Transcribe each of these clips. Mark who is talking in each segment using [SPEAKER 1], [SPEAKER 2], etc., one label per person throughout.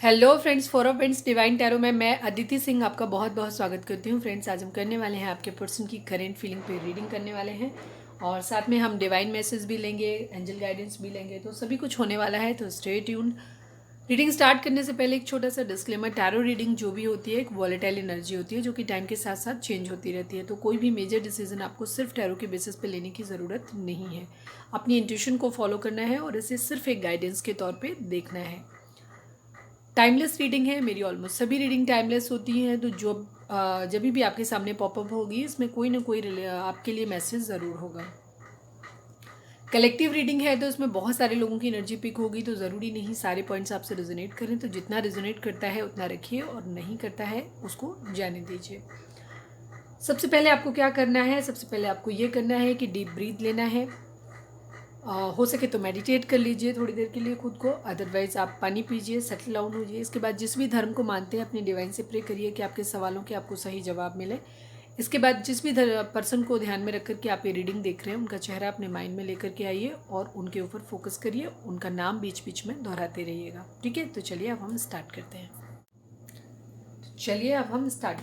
[SPEAKER 1] Hello friends, for friends divine tarot में मैं अदिति सिंह आपका बहुत बहुत स्वागत करती हूँ। फ्रेंड्स, आज हम करने वाले हैं आपके पर्सन की करेंट फीलिंग पे रीडिंग करने वाले हैं और साथ में हम डिवाइन मैसेज भी लेंगे, एंजल गाइडेंस भी लेंगे, तो सभी कुछ होने वाला है। तो स्टे ट्यून्ड। रीडिंग स्टार्ट करने से पहले एक छोटा सा डिस्क्लेमर, टैरो रीडिंग जो भी होती है एक वॉलेटाइल एनर्जी होती है जो कि टाइम के साथ साथ चेंज होती रहती है। तो कोई भी मेजर डिसीजन आपको सिर्फ टैरो के बेसिस पे लेने की ज़रूरत नहीं है। अपनी इंट्यूशन को फॉलो करना है और इसे सिर्फ एक गाइडेंस के तौर पे देखना है। टाइमलेस रीडिंग है, मेरी ऑलमोस्ट सभी रीडिंग टाइमलेस होती हैं। तो जो जब भी आपके सामने पॉपअप होगी इसमें कोई ना कोई आपके लिए मैसेज ज़रूर होगा। कलेक्टिव रीडिंग है तो इसमें बहुत सारे लोगों की एनर्जी पिक होगी, तो ज़रूरी नहीं सारे पॉइंट्स आपसे रेजोनेट करें। तो जितना रेजोनेट करता है उतना रखिए और नहीं करता है उसको जाने दीजिए। सबसे पहले आपको क्या करना है, सबसे पहले आपको ये करना है कि डीप ब्रीथ लेना है। हो सके तो मेडिटेट कर लीजिए थोड़ी देर के लिए खुद को, अदरवाइज़ आप पानी पीजिए, सेटल डाउन होइए। इसके बाद जिस भी धर्म को मानते हैं अपने डिवाइन से प्रे करिए कि आपके सवालों के आपको सही जवाब मिले। इसके बाद जिस भी पर्सन को ध्यान में रख कर के आप ये रीडिंग देख रहे हैं उनका चेहरा अपने माइंड में लेकर के आइए और उनके ऊपर फोकस करिए, उनका नाम बीच बीच में दोहराते रहिएगा। ठीक है, तो चलिए अब हम स्टार्ट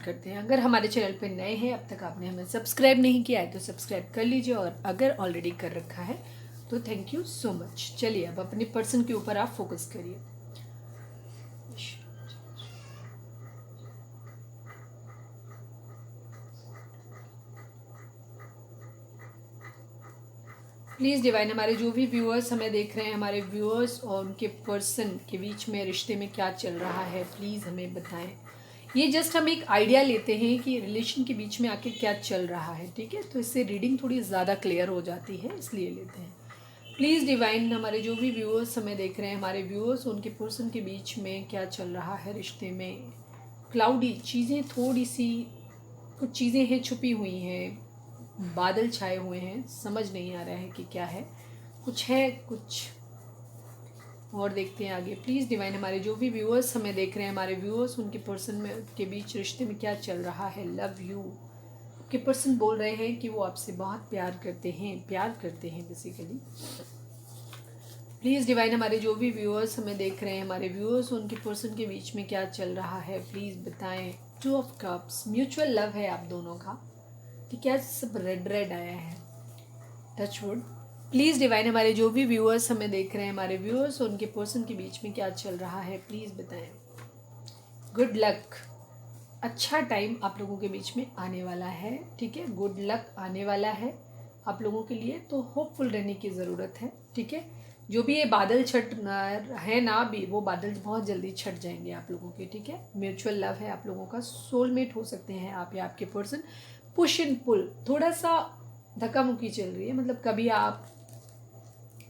[SPEAKER 1] करते हैं। अगर हमारे चैनल पे नए हैं, अब तक आपने हमें सब्सक्राइब नहीं किया है तो सब्सक्राइब कर लीजिए, और अगर ऑलरेडी कर रखा है तो थैंक यू सो मच। चलिए अब अपने पर्सन के ऊपर आप फोकस करिए। प्लीज़ डिवाइन, हमारे जो भी व्यूअर्स हमें देख रहे हैं, हमारे व्यूअर्स और उनके पर्सन के बीच में रिश्ते में क्या चल रहा है, प्लीज़ हमें बताएं। ये जस्ट हम एक आइडिया लेते हैं कि रिलेशन के बीच में आखिर क्या चल रहा है, ठीक है। तो इससे रीडिंग थोड़ी ज़्यादा क्लियर हो जाती है, इसलिए लेते हैं। प्लीज़ डिवाइन, हमारे जो भी व्यूअर्स हमें देख रहे हैं, हमारे व्यूअर्स उनके पर्सन के बीच में क्या चल रहा है रिश्ते में। क्लाउडी चीज़ें, थोड़ी सी कुछ चीज़ें हैं छुपी हुई हैं, बादल छाए हुए हैं, समझ नहीं आ रहा है कि क्या है, कुछ है कुछ और। देखते हैं आगे। प्लीज़ डिवाइन, हमारे जो भी व्यूअर्स हमें देख रहे हैं, हमारे व्यूअर्स उनके पर्सन में के बीच रिश्ते में क्या चल रहा है। लव यू, आपके पर्सन बोल रहे हैं कि वो आपसे बहुत प्यार करते हैं बेसिकली। प्लीज़ डिवाइन, हमारे जो भी व्यूअर्स हमें देख रहे हैं, हमारे व्यूअर्स उनके पर्सन के बीच में क्या चल रहा है, प्लीज़ बताएं। 2 ऑफ कप्स, म्यूचुअल लव है आप दोनों का, ठीक है। सब रेड रेड आया है, टचवुड। प्लीज़ डिवाइन, हमारे जो भी व्यूअर्स हमें देख रहे हैं, हमारे व्यूअर्स उनके पर्सन के बीच में क्या चल रहा है, प्लीज़ बताएं। गुड लक, अच्छा टाइम आप लोगों के बीच में आने वाला है, ठीक है। गुड लक आने वाला है आप लोगों के लिए, तो होपफुल रहने की ज़रूरत है, ठीक है। जो भी ये बादल छट है ना, अभी वो बादल बहुत जल्दी छट जाएंगे आप लोगों के, ठीक है। म्यूचुअल लव है आप लोगों का, सोलमेट हो सकते हैं आप या आपके पर्सन। पुश एंड पुल, थोड़ा सा धक्का मुक्की चल रही है, मतलब कभी आप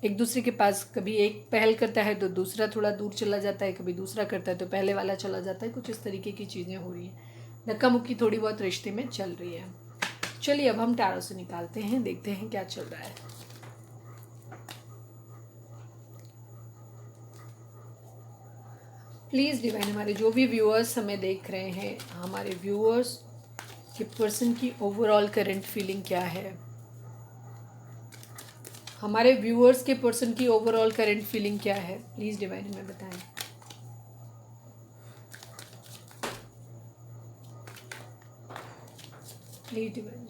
[SPEAKER 1] एक दूसरे के पास, कभी एक पहल करता है तो दूसरा थोड़ा दूर चला जाता है, कभी दूसरा करता है तो पहले वाला चला जाता है, कुछ इस तरीके की चीज़ें हो रही हैं। धक्का मुक्की थोड़ी बहुत रिश्ते में चल रही है। चलिए अब हम टैरो से निकालते हैं, देखते हैं क्या चल रहा है। प्लीज़ डिवाइन, हमारे जो भी व्यूअर्स हमें देख रहे हैं, हमारे व्यूअर्स के पर्सन की ओवरऑल करंट फीलिंग क्या है। हमारे व्यूअर्स के पर्सन की ओवरऑल करंट फीलिंग क्या है, प्लीज़ डिवाइन हमें बताएं। प्लीज़ डिवाइन,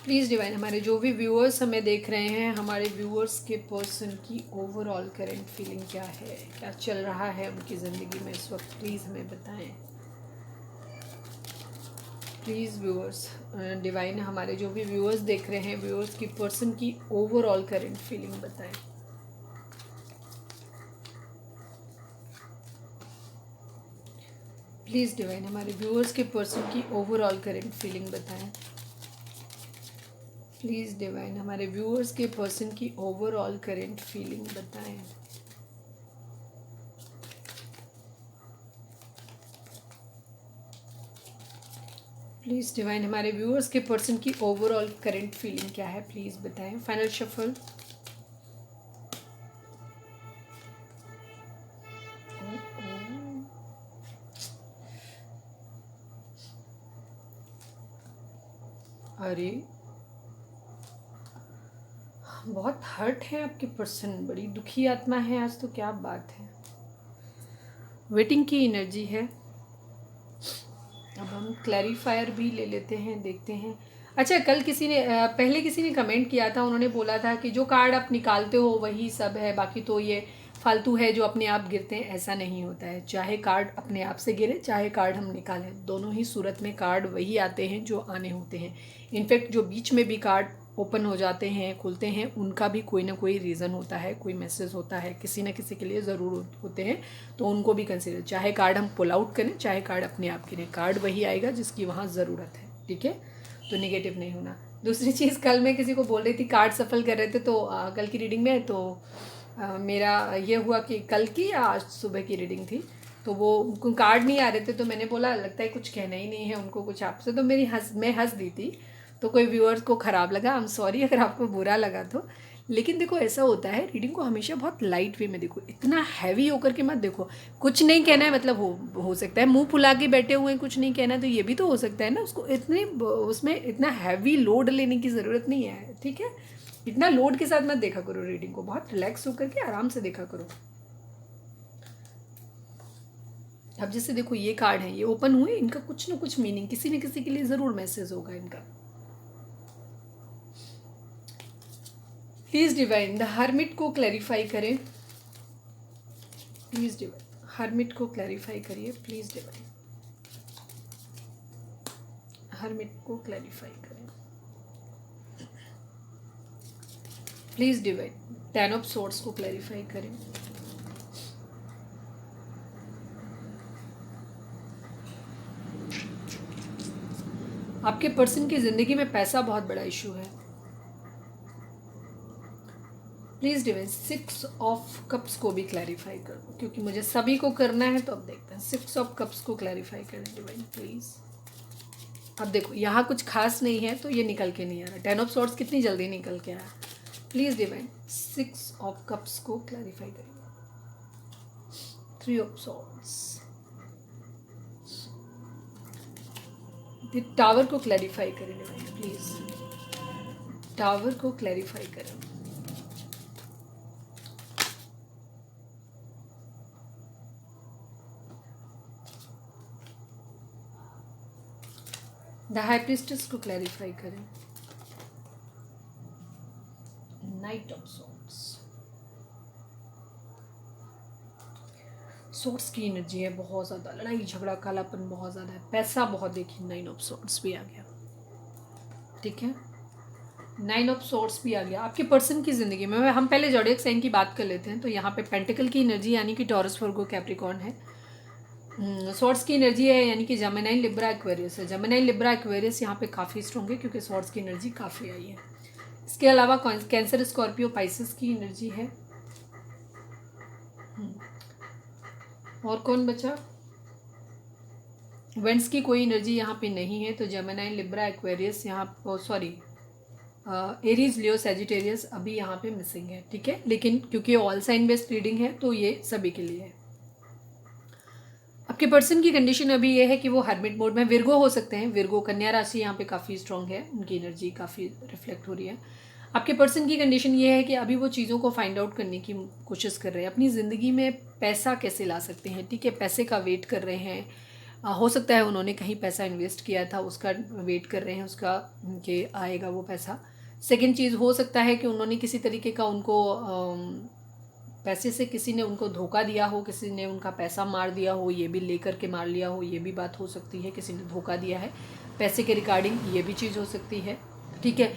[SPEAKER 1] प्लीज़ डिवाइन, हमारे जो भी व्यूअर्स हमें देख रहे हैं, हमारे व्यूअर्स के पर्सन की ओवरऑल करंट फीलिंग क्या है, क्या चल रहा है उनकी ज़िंदगी में इस वक्त, प्लीज़ हमें बताएं। प्लीज़ व्यूअर्स डिवाइन, हमारे जो भी व्यूअर्स देख रहे हैं, व्यूअर्स की पर्सन की ओवरऑल करंट फीलिंग बताएं। प्लीज़ डिवाइन, हमारे व्यूअर्स के पर्सन की ओवरऑल करंट फीलिंग बताएं। प्लीज़ डिवाइन, हमारे व्यूअर्स के पर्सन की ओवरऑल करंट फीलिंग बताएं। प्लीज़ डिवाइन, हमारे व्यूअर्स के पर्सन की ओवरऑल करंट फीलिंग क्या है, प्लीज़ बताएं। Final shuffle. अरे बहुत हर्ट है आपके पर्सन, बड़ी दुखी आत्मा है आज तो, क्या बात है। वेटिंग की एनर्जी है। अब हम क्लैरिफायर भी ले लेते हैं, देखते हैं। अच्छा, कल किसी ने पहले किसी ने कमेंट किया था, उन्होंने बोला था कि जो कार्ड आप निकालते हो वही सब है, बाकी तो ये फालतू है जो अपने आप गिरते हैं। ऐसा नहीं होता है, चाहे कार्ड अपने आप से गिरे चाहे कार्ड हम निकालें, दोनों ही सूरत में कार्ड वही आते हैं जो आने होते हैं। इनफैक्ट जो बीच में भी कार्ड ओपन हो जाते हैं, खुलते हैं, उनका भी कोई ना कोई रीज़न होता है, कोई मैसेज होता है, किसी न किसी के लिए ज़रूर होते हैं, तो उनको भी कंसिडर, चाहे कार्ड हम पुल आउट करें चाहे कार्ड अपने आप गिरे, कार्ड वही आएगा जिसकी वहाँ ज़रूरत है। ठीक है, तो नेगेटिव नहीं होना। दूसरी चीज़, कल मैं किसी को बोल रही थी कार्ड सफल कर रहे थे, तो कल की रीडिंग में तो मेरा ये हुआ कि कल की या आज सुबह की रीडिंग थी, तो वो उनको कार्ड नहीं आ रहे थे, तो मैंने बोला लगता है कुछ कहना ही नहीं है उनको कुछ आपसे, तो मैं हंस दी थी, तो कोई व्यूअर्स को ख़राब लगा, आई एम सॉरी अगर आपको बुरा लगा तो। लेकिन देखो ऐसा होता है, रीडिंग को हमेशा बहुत लाइट वे में देखो, इतना हैवी होकर के मत देखो। कुछ नहीं कहना है मतलब हो सकता है मुंह फुला के बैठे हुए हैं, कुछ नहीं कहना है, तो ये भी तो हो सकता है ना, उसको इतनी उसमें इतना हैवी लोड लेने की ज़रूरत नहीं है। ठीक है, इतना लोड के साथ मत देखा करो रीडिंग को, बहुत रिलैक्स होकर के आराम से देखा करो। अब जैसे देखो ये कार्ड है, ये ओपन हुए, इनका कुछ ना कुछ मीनिंग किसी न किसी के लिए ज़रूर मैसेज होगा इनका। प्लीज़ डिवाइन द हर्मिट को क्लैरिफाई करें, प्लीज़ डिवाइन हर्मिट को क्लैरिफाई करिए, प्लीज़ डिवाइन हर्मिट को क्लैरिफाई करें, प्लीज़ डिवाइन 10 ऑफ सोर्ड्स को क्लैरिफाई करें। आपके पर्सन की ज़िंदगी में पैसा बहुत बड़ा इशू है। प्लीज़ डिवाइन 6 ऑफ कप्स को भी क्लैरिफाई कर दो, क्योंकि मुझे सभी को करना है, तो अब देखते हैं 6 ऑफ कप्स को क्लैरिफाई करें डिवाइन प्लीज़। अब देखो यहाँ कुछ खास नहीं है, तो ये निकल के नहीं आ रहा। 10 ऑफ सॉर्ड्स कितनी जल्दी निकल के आया। प्लीज़ डिवाइन 6 ऑफ कप्स को क्लैरिफाई करें। 3 ऑफ सॉर्ड्स, टावर को क्लैरिफाई करें डिवाइन प्लीज़, टावर को क्लैरिफाई करें। द हाई प्रीस्टेस को क्लैरिफाई करें। नाइट ऑफ सॉर्ड्स, सॉर्ड्स की एनर्जी है बहुत ज़्यादा, लड़ाई झगड़ा कालापन बहुत ज़्यादा है, पैसा बहुत, देखिए 9 ऑफ सॉर्ड्स भी आ गया। ठीक है, 9 ऑफ सॉर्ड्स भी आ गया आपके पर्सन की ज़िंदगी में। हम पहले ज़ोडिएक साइन की बात कर लेते हैं, तो यहाँ पे पेंटिकल की एनर्जी यानी कि टॉरस, वर्गो, कैप्रिकॉर्न है। सॉर्ड्स की एनर्जी है यानी कि जेमिनी, लिब्रा, एक्वेरियस है। जेमिनी, लिब्रा, एक्वेरियस यहाँ पे काफ़ी स्ट्रॉन्ग है, क्योंकि सॉर्ड्स की एनर्जी काफ़ी आई है। इसके अलावा कैंसर, स्कॉर्पियो, पाइसेस की एनर्जी है। और कौन बचा? वेंट्स की कोई एनर्जी यहाँ पे नहीं है, तो जेमिनी, लिब्रा, एक्वेरियस यहाँ, सॉरी एरीज, लियो, सैजिटेरियस अभी यहाँ पे मिसिंग है। ठीक है, लेकिन क्योंकि ऑल साइन बेस्ड रीडिंग है, तो ये सभी के लिए है। आपके पर्सन की कंडीशन अभी ये है कि वो हर्मिट मोड में, विर्गो हो सकते हैं, विर्गो, कन्या राशि यहाँ पे काफ़ी स्ट्रॉन्ग है, उनकी एनर्जी काफ़ी रिफ्लेक्ट हो रही है। आपके पर्सन की कंडीशन ये है कि अभी वो चीज़ों को फाइंड आउट करने की कोशिश कर रहे हैं, अपनी ज़िंदगी में पैसा कैसे ला सकते हैं। ठीक है, पैसे का वेट कर रहे हैं, हो सकता है उन्होंने कहीं पैसा इन्वेस्ट किया था, उसका वेट कर रहे हैं, उसका कि आएगा वो पैसा। सेकेंड चीज़, हो सकता है कि उन्होंने किसी तरीके का उनको पैसे से किसी ने उनको धोखा दिया हो, किसी ने उनका पैसा मार दिया हो, ये भी लेकर के मार लिया हो, ये भी बात हो सकती है, किसी ने धोखा दिया है पैसे के रिगार्डिंग, ये भी चीज़ हो सकती है। ठीक है,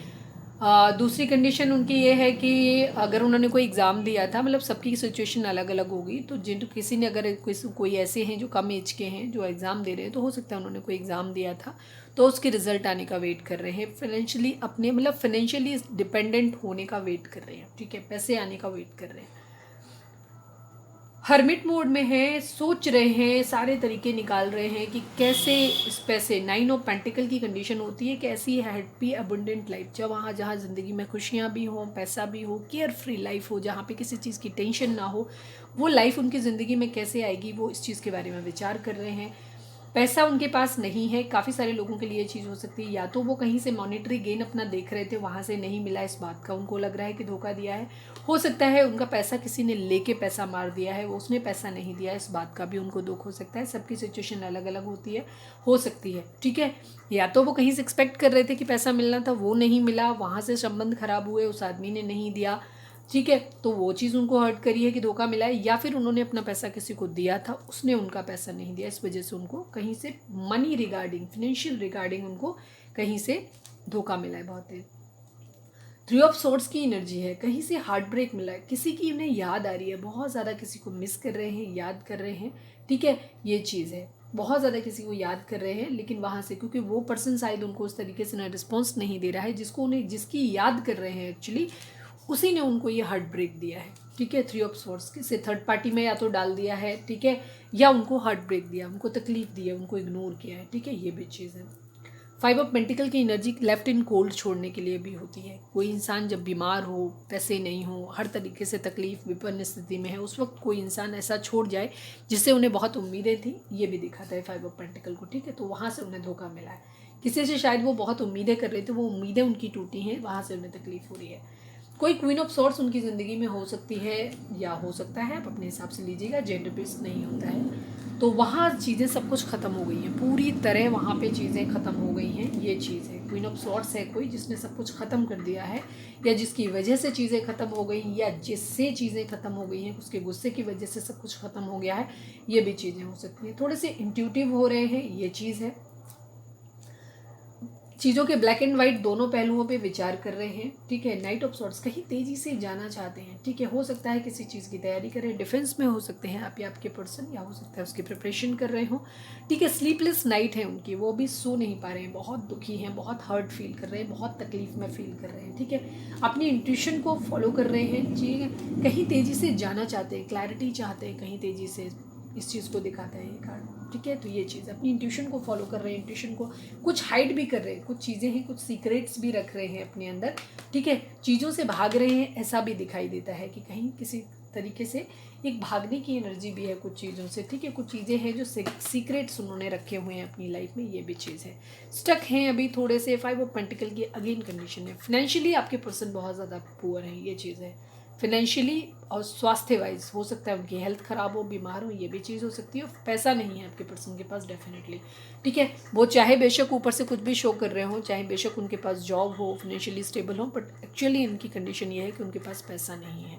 [SPEAKER 1] दूसरी कंडीशन उनकी ये है कि अगर उन्होंने कोई एग्ज़ाम दिया था, मतलब सबकी सिचुएशन अलग अलग होगी, तो जिन किसी ने अगर कोई ऐसे हैं जो कम एज के हैं जो एग्ज़ाम दे रहे हैं, तो हो सकता है उन्होंने कोई एग्ज़ाम दिया था, तो उसके रिजल्ट आने का वेट कर रहे हैं, फाइनेंशियली अपने मतलब फाइनेंशियली डिपेंडेंट होने का वेट कर रहे हैं। ठीक है, पैसे आने का वेट कर रहे हैं, हर्मिट मोड में है, सोच रहे हैं, सारे तरीके निकाल रहे हैं कि कैसे इस पैसे, 9 ऑफ पेंटिकल की कंडीशन होती है कि ऐसी हैप्पी अबंडेंट लाइफ, जब वहाँ जहाँ ज़िंदगी में खुशियाँ भी हों, पैसा भी हो, केयर फ्री लाइफ हो, जहाँ पे किसी चीज़ की टेंशन ना हो, वो लाइफ उनकी ज़िंदगी में कैसे आएगी, वो इस चीज़ के बारे में विचार कर रहे हैं। पैसा उनके पास नहीं है। काफ़ी सारे लोगों के लिए ये चीज़ हो सकती है, या तो वो कहीं से मॉनेटरी गेन अपना देख रहे थे, वहाँ से नहीं मिला, इस बात का उनको लग रहा है कि धोखा दिया है। हो सकता है उनका पैसा किसी ने लेके पैसा मार दिया है, वो उसने पैसा नहीं दिया, इस बात का भी उनको दुख हो सकता है। सबकी सिचुएशन अलग अलग होती है, हो सकती है, ठीक है। या तो वो कहीं से एक्सपेक्ट कर रहे थे कि पैसा मिलना था, वो नहीं मिला, वहाँ से संबंध खराब हुए, उस आदमी ने नहीं दिया, ठीक है, तो वो चीज़ उनको हर्ट करी है कि धोखा मिला है। या फिर उन्होंने अपना पैसा किसी को दिया था, उसने उनका पैसा नहीं दिया, इस वजह से उनको कहीं से मनी रिगार्डिंग, फिनेंशियल रिगार्डिंग उनको कहीं से धोखा मिला है बहुत तेज। 3 ऑफ सोर्ड्स की एनर्जी है, कहीं से हार्ट ब्रेक मिला है, किसी की उन्हें याद आ रही है, बहुत ज़्यादा किसी को मिस कर रहे हैं, याद कर रहे हैं, ठीक है, ये चीज़ है, बहुत ज़्यादा किसी को याद कर रहे हैं, लेकिन वहाँ से क्योंकि वो पर्सन शायद उनको उस तरीके से ना रिस्पॉन्स नहीं दे रहा है जिसको उन्हें, जिसकी याद कर रहे हैं एक्चुअली, उसी ने उनको ये हार्ट ब्रेक दिया है, ठीक है। 3 ऑफ सोर्ड्स से थर्ड पार्टी में या तो डाल दिया है, ठीक है, या उनको हार्ट ब्रेक दिया, उनको तकलीफ दी है, उनको इग्नोर किया है, ठीक है, ये भी चीज़ है। 5 ऑफ पेंटिकल की एनर्जी लेफ्ट इन कोल्ड छोड़ने के लिए भी होती है। कोई इंसान जब बीमार हो, पैसे नहीं हो, हर तरीके से तकलीफ विपन्न स्थिति में है, उस वक्त कोई इंसान ऐसा छोड़ जाए जिससे उन्हें बहुत उम्मीदें थी, ये भी दिखाता है 5 ऑफ पेंटिकल को, ठीक है। तो वहाँ से उन्हें धोखा मिला है, किसी से शायद वो बहुत उम्मीदें कर रहे थे, वो उम्मीदें उनकी टूटी हैं, वहाँ से उन्हें तकलीफ हो रही है। कोई क्वीन ऑफ सॉर्ट्स उनकी ज़िंदगी में हो सकती है, या हो सकता है, आप अपने हिसाब से लीजिएगा, जेंडर बेस्ड नहीं होता है। तो वहाँ चीज़ें सब कुछ ख़त्म हो गई हैं, पूरी तरह वहाँ पे चीज़ें ख़त्म हो गई हैं, ये चीज़ है। क्वीन ऑफ सॉर्ट्स है कोई जिसने सब कुछ ख़त्म कर दिया है, या जिसकी वजह से चीज़ें ख़त्म हो गई, या जिससे चीज़ें ख़त्म हो गई हैं, उसके गुस्से की वजह से सब कुछ ख़त्म हो गया है, ये भी चीज़ें हो सकती हैं। थोड़े से इंट्यूटिव हो रहे हैं, ये चीज़ है। चीज़ों के ब्लैक एंड वाइट दोनों पहलुओं पे विचार कर रहे हैं, ठीक है। नाइट ऑफ सॉर्ट्स कहीं तेज़ी से जाना चाहते हैं, ठीक है, हो सकता है किसी चीज़ की तैयारी करें, डिफेंस में हो सकते हैं आप या आपके पर्सन, या हो सकता है उसकी प्रिपरेशन कर रहे हो, ठीक है। स्लीपलेस नाइट है उनकी, वो भी सो नहीं पा रहे हैं, बहुत दुखी हैं, बहुत हर्ट फील कर रहे हैं, बहुत तकलीफ में फील कर रहे हैं, ठीक है। अपनी इंट्यूशन को फॉलो कर रहे हैं, ठीक है, कहीं तेज़ी से जाना चाहते हैं, क्लैरिटी चाहते हैं, कहीं तेज़ी से, इस चीज़ को दिखाता है ये कार्ड, ठीक है। तो ये चीज़ अपनी इंट्यूशन को फॉलो कर रहे हैं, इंट्यूशन को कुछ हाइड भी कर रहे हैं, कुछ चीज़ें हैं, कुछ सीक्रेट्स भी रख रहे हैं अपने अंदर, ठीक है, चीज़ों से भाग रहे हैं, ऐसा भी दिखाई देता है कि कहीं किसी तरीके से एक भागने की एनर्जी भी है कुछ चीज़ों से, ठीक है। कुछ चीज़ें हैं जो सीक्रेट्स उन्होंने रखे हुए हैं अपनी लाइफ में, ये भी चीज़ है। स्टक हैं अभी थोड़े से। 5 ऑफ पेंटिकल की अगेन कंडीशन है, फाइनेंशियली आपके पर्सन बहुत ज़्यादा पुअर है, ये चीज़ है। फाइनेंशियली और स्वास्थ्य वाइज हो सकता है उनकी हेल्थ ख़राब हो, बीमार हो, ये भी चीज़ हो सकती है। पैसा नहीं है आपके पर्सन के पास डेफिनेटली, ठीक है। वो चाहे बेशक ऊपर से कुछ भी शो कर रहे हो, चाहे बेशक उनके पास जॉब हो, फाइनेंशियली स्टेबल हो, बट एक्चुअली इनकी कंडीशन ये है कि उनके पास पैसा नहीं है,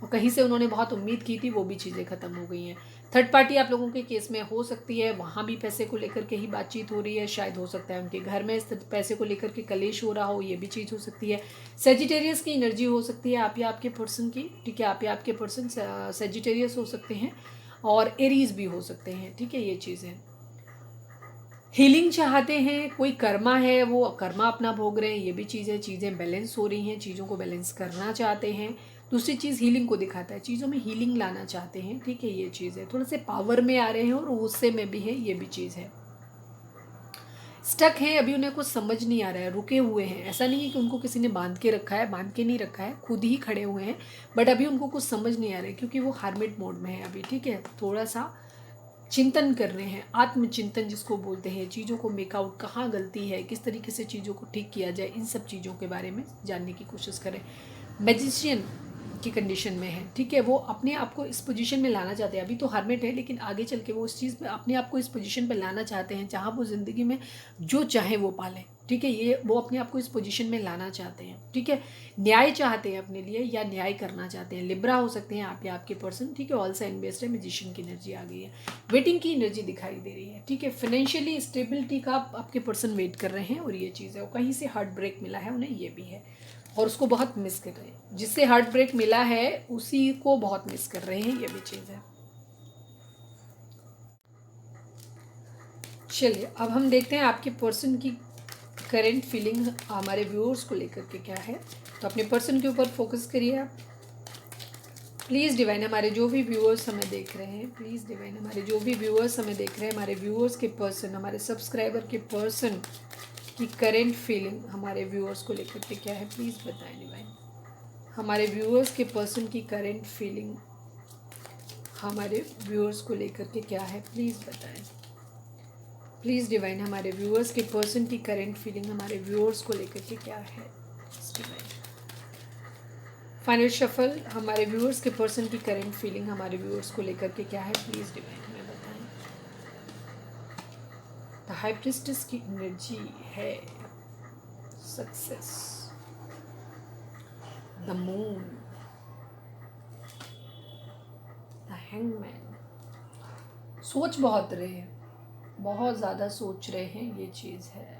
[SPEAKER 1] और कहीं से उन्होंने बहुत उम्मीद की थी, वो भी चीज़ें ख़त्म हो गई हैं। थर्ड पार्टी आप लोगों के केस में हो सकती है, वहाँ भी पैसे को लेकर के ही बातचीत हो रही है, शायद हो सकता है उनके घर में इस पैसे को लेकर के कलेश हो रहा हो, ये भी चीज़ हो सकती है। सेजिटेरियस की एनर्जी हो सकती है आप या आपके पर्सन की, ठीक है, आप या आपके पर्सन सेजिटेरियस हो सकते हैं, और एरीज भी हो सकते हैं, ठीक है, ये चीज़ें। हीलिंग चाहते हैं, कोई कर्मा है, वो कर्मा अपना भोग रहे हैं, ये भी चीज़ है। चीज़ें बैलेंस हो रही हैं, चीज़ों को बैलेंस करना चाहते हैं। दूसरी चीज़ हीलिंग को दिखाता है, चीज़ों में हीलिंग लाना चाहते हैं, ठीक है, ये चीज़ है। थोड़े से पावर में आ रहे हैं और गुस्से में भी है, ये भी चीज़ है। स्टक हैं, अभी उन्हें कुछ समझ नहीं आ रहा है, रुके हुए हैं। ऐसा नहीं है कि उनको किसी ने बांध के रखा है, बांध के नहीं रखा है, खुद ही खड़े हुए हैं, बट अभी उनको कुछ समझ नहीं आ रहा है क्योंकि वो हार्मिट मोड में है अभी, ठीक है। थोड़ा सा चिंतन कर रहे हैं, आत्मचिंतन जिसको बोलते हैं, चीज़ों को मेकआउट, कहाँ गलती है, किस तरीके से चीज़ों को ठीक किया जाए, इन सब चीज़ों के बारे में जानने की कोशिश करें। मैजिशियन की कंडीशन में है, ठीक है, वो अपने आप को इस पोजीशन में लाना चाहते हैं। अभी तो हर्मिट है, लेकिन आगे चल के वो इस चीज़ में अपने आप को इस पोजीशन पे लाना चाहते हैं जहाँ वो ज़िंदगी में जो चाहे वो पालें, ठीक है। ये वो अपने आप को इस पोजीशन में लाना चाहते हैं, ठीक है। न्याय चाहते हैं अपने लिए, या न्याय करना चाहते हैं। लिब्रा हो सकते हैं आप या आपके पर्सन, ठीक है। ऑल साइन बेस्ड है, मैजिशियन की एनर्जी आ गई है, वेटिंग की एनर्जी दिखाई दे रही है, ठीक है। फाइनेंशियली स्टेबिलिटी का आपके पर्सन वेट कर रहे हैं, और ये चीज़ है। और कहीं से हार्ट ब्रेक मिला है उन्हें, ये भी है, और उसको बहुत मिस कर रहे हैं। जिससे हार्ट ब्रेक मिला है उसी को बहुत मिस कर रहे हैं, ये भी चीज़ है। चलिए अब हम देखते हैं आपके पर्सन की करेंट फीलिंग हमारे व्यूअर्स को लेकर के क्या है। तो अपने पर्सन के ऊपर फोकस करिए आप, प्लीज़ डिवाइन। हमारे जो भी व्यूअर्स हमें देख रहे हैं, प्लीज़ डिवाइन, हमारे जो भी व्यूअर्स हमें देख रहे हैं, हमारे व्यूअर्स के पर्सन, हमारे सब्सक्राइबर के पर्सन की करेंट फीलिंग हमारे व्यूअर्स को लेकर के क्या है, प्लीज़ बताएं डिवाइन। हमारे व्यूअर्स के पर्सन की करेंट फीलिंग हमारे व्यूअर्स को लेकर के क्या है, प्लीज़ बताएं। प्लीज़ डिवाइन हमारे व्यूअर्स के पर्सन की करेंट फीलिंग हमारे व्यूअर्स को लेकर के क्या है। डिवाइन फाइनल शफल हमारे व्यूअर्स के पर्सन की करेंट फीलिंग हमारे व्यूअर्स को लेकर के क्या है। प्लीज़ डिवाइन हमें बताएं। द हाई प्रिस्टेस की एनर्जी है success, the moon, the hangman. सोच बहुत रहे हैं, बहुत ज़्यादा सोच रहे हैं, ये चीज़ है।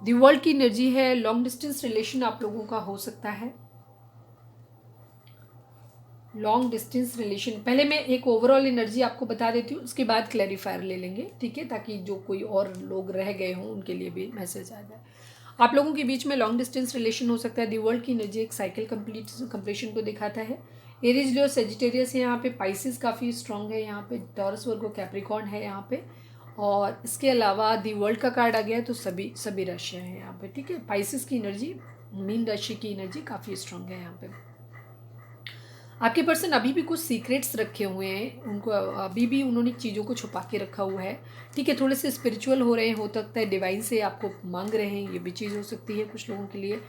[SPEAKER 1] दी वर्ल्ड की एनर्जी है। लॉन्ग डिस्टेंस रिलेशन आप लोगों का हो सकता है। लॉन्ग डिस्टेंस रिलेशन, पहले मैं एक ओवरऑल एनर्जी आपको बता देती हूँ, उसके बाद क्लैरिफायर ले लेंगे, ठीक है, ताकि जो कोई और लोग रह गए हों उनके लिए भी मैसेज आ जाए। आप लोगों के बीच में लॉन्ग डिस्टेंस रिलेशन हो सकता है। दी वर्ल्ड की एनर्जी एक साइकिल कंप्लीशन को दिखाता है। एरीज, लियो, सेजिटेरियस है यहाँ पे। पाइसिस काफ़ी स्ट्रांग है यहाँ पे। टॉरस, वर्गो, कैप्रिकॉर्न है यहाँ पे। और इसके अलावा दी वर्ल्ड का कार्ड आ गया है, तो सभी राशियाँ हैं यहाँ पे, ठीक है। पाइसिस की एनर्जी, मीन राशि की एनर्जी काफ़ी स्ट्रांग है यहाँ पे। आपके पर्सन अभी भी कुछ सीक्रेट्स रखे हुए हैं, उनको अभी भी उन्होंने चीज़ों को छुपा के रखा हुआ है, ठीक है। थोड़े से स्पिरिचुअल हो रहे हैं, हो सकता है डिवाइन से आपको मांग रहे हैं, ये भी चीज़ हो सकती है कुछ लोगों के लिए।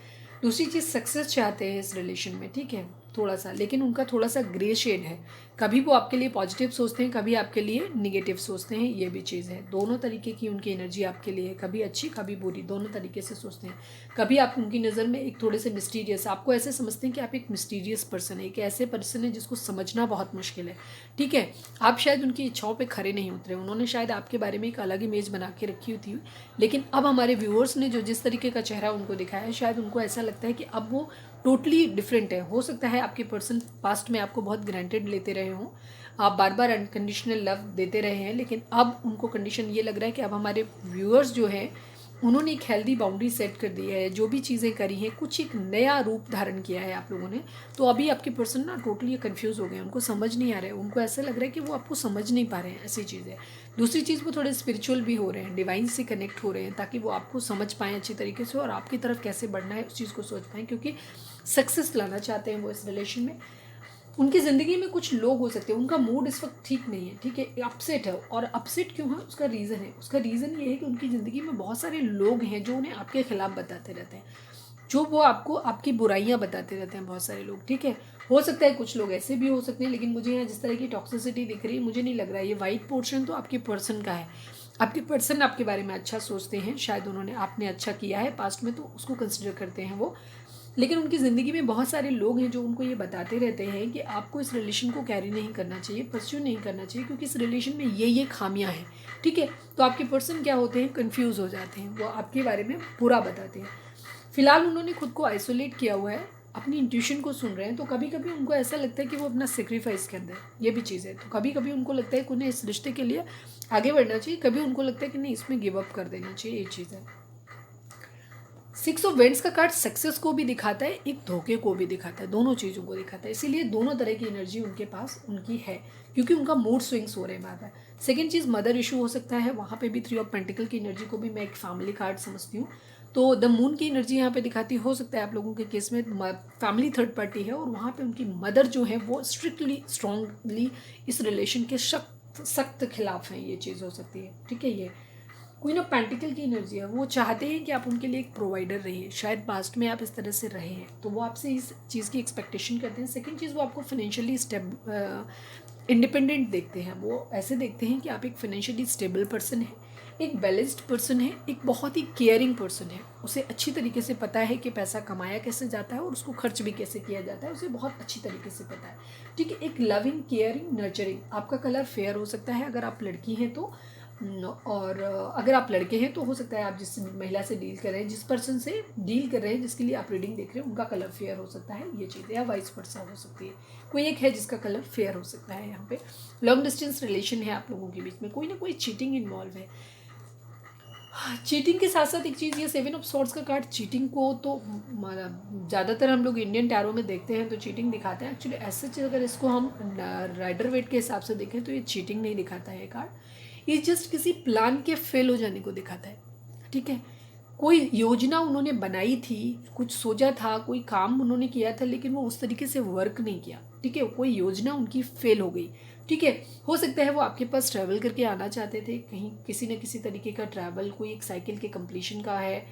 [SPEAKER 1] दूसरी चीज़, सक्सेस चाहते हैं इस रिलेशन में, ठीक है, थोड़ा सा, लेकिन उनका थोड़ा सा ग्रे शेड है। कभी वो आपके लिए पॉजिटिव सोचते हैं, कभी आपके लिए निगेटिव सोचते हैं, ये भी चीज़ है। दोनों तरीके की उनकी एनर्जी आपके लिए, कभी अच्छी कभी बुरी, दोनों तरीके से सोचते हैं। कभी आप उनकी नज़र में एक थोड़े से मिस्टीरियस, आपको ऐसे समझते हैं कि आप एक मिस्टीरियस पर्सन है, एक ऐसे पर्सन है जिसको समझना बहुत मुश्किल है, ठीक है। आप शायद उनकी इच्छाओं पे खरे नहीं उतरे, उन्होंने शायद आपके बारे में एक अलग इमेज बना के रखी होती है, लेकिन अब हमारे व्यूअर्स ने जो जिस तरीके का चेहरा उनको दिखाया है, शायद उनको ऐसा लगता है कि अब वो टोटली डिफरेंट है। हो सकता है आपके पर्सन पास्ट में आपको बहुत ग्रांटेड लेते रहे हों, आप बार बार अनकंडीशनल लव देते रहे हैं, लेकिन अब उनको कंडीशन ये लग रहा है कि अब हमारे व्यूअर्स जो हैं उन्होंने एक हेल्दी बाउंड्री सेट कर दी है, जो भी चीज़ें करी हैं कुछ एक नया रूप धारण किया है आप लोगों ने। तो अभी आपके पर्सन ना टोटली कन्फ्यूज़ हो गए, उनको समझ नहीं आ रहा है, उनको ऐसा लग रहा है कि वो आपको समझ नहीं पा रहे हैं, ऐसी चीज़ है। दूसरी चीज़, वो थोड़े स्पिरिचुअल भी हो रहे हैं, डिवाइन से कनेक्ट हो रहे हैं, ताकि वो आपको समझ पाएँ अच्छी तरीके से और आपकी तरफ कैसे बढ़ना है उस चीज़ को सोच पाएँ, क्योंकि सक्सेस लाना चाहते हैं वो इस रिलेशन में। उनकी ज़िंदगी में कुछ लोग हो सकते हैं, उनका मूड इस वक्त ठीक नहीं है, ठीक है, अपसेट है। और अपसेट क्यों है, उसका रीज़न है, उसका रीज़न ये है कि उनकी ज़िंदगी में बहुत सारे लोग हैं जो उन्हें आपके खिलाफ बताते रहते हैं, जो वो आपको आपकी बुराइयां बताते रहते हैं, बहुत सारे लोग, ठीक है। हो सकता है कुछ लोग ऐसे भी हो सकते हैं, लेकिन मुझे यहाँ जिस तरह की टॉक्सिसिटी दिख रही है, मुझे नहीं लग रहा है ये वाइट पोर्शन तो आपके पर्सन का है। आपके पर्सन आपके बारे में अच्छा सोचते हैं, शायद उन्होंने आपने अच्छा किया है पास्ट में, तो उसको कंसिडर करते हैं वो। लेकिन उनकी ज़िंदगी में बहुत सारे लोग हैं जो उनको ये बताते रहते हैं कि आपको इस रिलेशन को कैरी नहीं करना चाहिए, परस्यू नहीं करना चाहिए, क्योंकि इस रिलेशन में ये खामियां हैं, ठीक है। तो आपके पर्सन क्या होते हैं, कंफ्यूज हो जाते हैं, वो आपके बारे में बुरा बताते हैं। फिलहाल उन्होंने खुद को आइसोलेट किया हुआ है, अपनी इंट्यूशन को सुन रहे हैं। तो कभी कभी उनको ऐसा लगता है कि वो अपना सेक्रीफाइस कर दें, ये भी चीज़ है। तो कभी कभी उनको लगता है कि उन्हें इस रिश्ते के लिए आगे बढ़ना चाहिए, कभी उनको लगता है कि नहीं, इसमें गिव अप कर देना चाहिए, ये चीज़ है। 6 ऑफ वेंट्स का कार्ड सक्सेस को भी दिखाता है, एक धोखे को भी दिखाता है, दोनों चीज़ों को दिखाता है। इसीलिए दोनों तरह की एनर्जी उनके पास उनकी है, क्योंकि उनका मूड स्विंग्स हो रहे हैं बार बार। सेकेंड चीज़, मदर इशू हो सकता है, वहाँ पे भी 3 ऑफ पेंटिकल की एनर्जी को भी मैं एक फैमिली कार्ड समझती हूँ। तो द मून की एनर्जी यहाँ पे दिखाती हो सकता है आप लोगों के केस में फैमिली थर्ड पार्टी है, और वहाँ पे उनकी मदर जो है वो स्ट्रिक्टली स्ट्रांगली इस रिलेशन के सख्त खिलाफ हैं, ये चीज़ हो सकती है, ठीक है। ये क्वीन ऑफ पेंटिकल की एनर्जी है, वो चाहते हैं कि आप उनके लिए एक प्रोवाइडर रहिए, शायद पास्ट में आप इस तरह से रहे हैं, तो वो आपसे इस चीज़ की एक्सपेक्टेशन करते हैं। सेकंड चीज़, वो आपको फाइनेंशियली इंडिपेंडेंट देखते हैं, वो ऐसे देखते हैं कि आप एक फाइनेंशियली स्टेबल पर्सन है, एक बैलेंस्ड पर्सन है, एक बहुत ही केयरिंग पर्सन है। उसे अच्छी तरीके से पता है कि पैसा कमाया कैसे जाता है और उसको खर्च भी कैसे किया जाता है, उसे बहुत अच्छी तरीके से पता है, ठीक है। एक लविंग, केयरिंग, नर्चरिंग। आपका कलर फेयर हो सकता है अगर आप लड़की हैं तो, और अगर आप लड़के हैं तो हो सकता है आप जिस महिला से डील कर रहे हैं, जिस पर्सन से डील कर रहे हैं, जिसके लिए आप रीडिंग देख रहे हैं, उनका कलर फेयर हो सकता है, ये चीज़, या वाइस वर्सा हो सकती है। कोई एक है जिसका कलर फेयर हो सकता है। यहाँ पे लॉन्ग डिस्टेंस रिलेशन है आप लोगों के बीच में, कोई ना कोई चीटिंग इन्वॉल्व है। चीटिंग के साथ साथ एक चीज़, ये 7 ऑफ सॉर्ड्स का कार्ड चीटिंग को तो ज़्यादातर हम लोग इंडियन टैरो में देखते हैं तो चीटिंग दिखाते हैं। एक्चुअली ऐसे चीज़ अगर इसको हम राइडर वेट के हिसाब से देखें तो ये चीटिंग नहीं दिखाता है कार्ड, ये जस्ट किसी प्लान के फेल हो जाने को दिखाता है, ठीक है। कोई योजना उन्होंने बनाई थी, कुछ सोचा था, कोई काम उन्होंने किया था, लेकिन वो उस तरीके से वर्क नहीं किया, ठीक है, कोई योजना उनकी फेल हो गई, ठीक है। हो सकता है वो आपके पास ट्रैवल करके आना चाहते थे, कहीं किसी न किसी तरीके का ट्रैवल, कोई एक साइकिल के कंप्लीशन का है,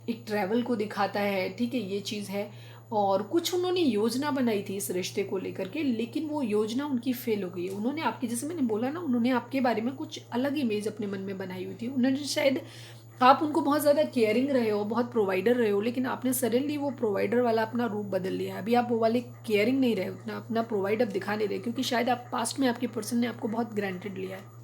[SPEAKER 1] एक ट्रैवल को दिखाता है, ठीक है, ये चीज़ है। और कुछ उन्होंने योजना बनाई थी इस रिश्ते को लेकर के, लेकिन वो योजना उनकी फेल हो गई। उन्होंने आपकी, जैसे मैंने बोला ना, उन्होंने आपके बारे में कुछ अलग इमेज अपने मन में बनाई हुई थी। उन्होंने शायद, आप उनको बहुत ज़्यादा केयरिंग रहे हो, बहुत प्रोवाइडर रहे हो, लेकिन आपने सडनली वो प्रोवाइडर वाला अपना रूप बदल लिया है। अभी आप वो वाले केयरिंग नहीं रहे, उतना अपना प्रोवाइड अब दिखा नहीं रहे, क्योंकि शायद आप पास्ट में आपके पर्सन ने आपको बहुत ग्रांटेड लिया है।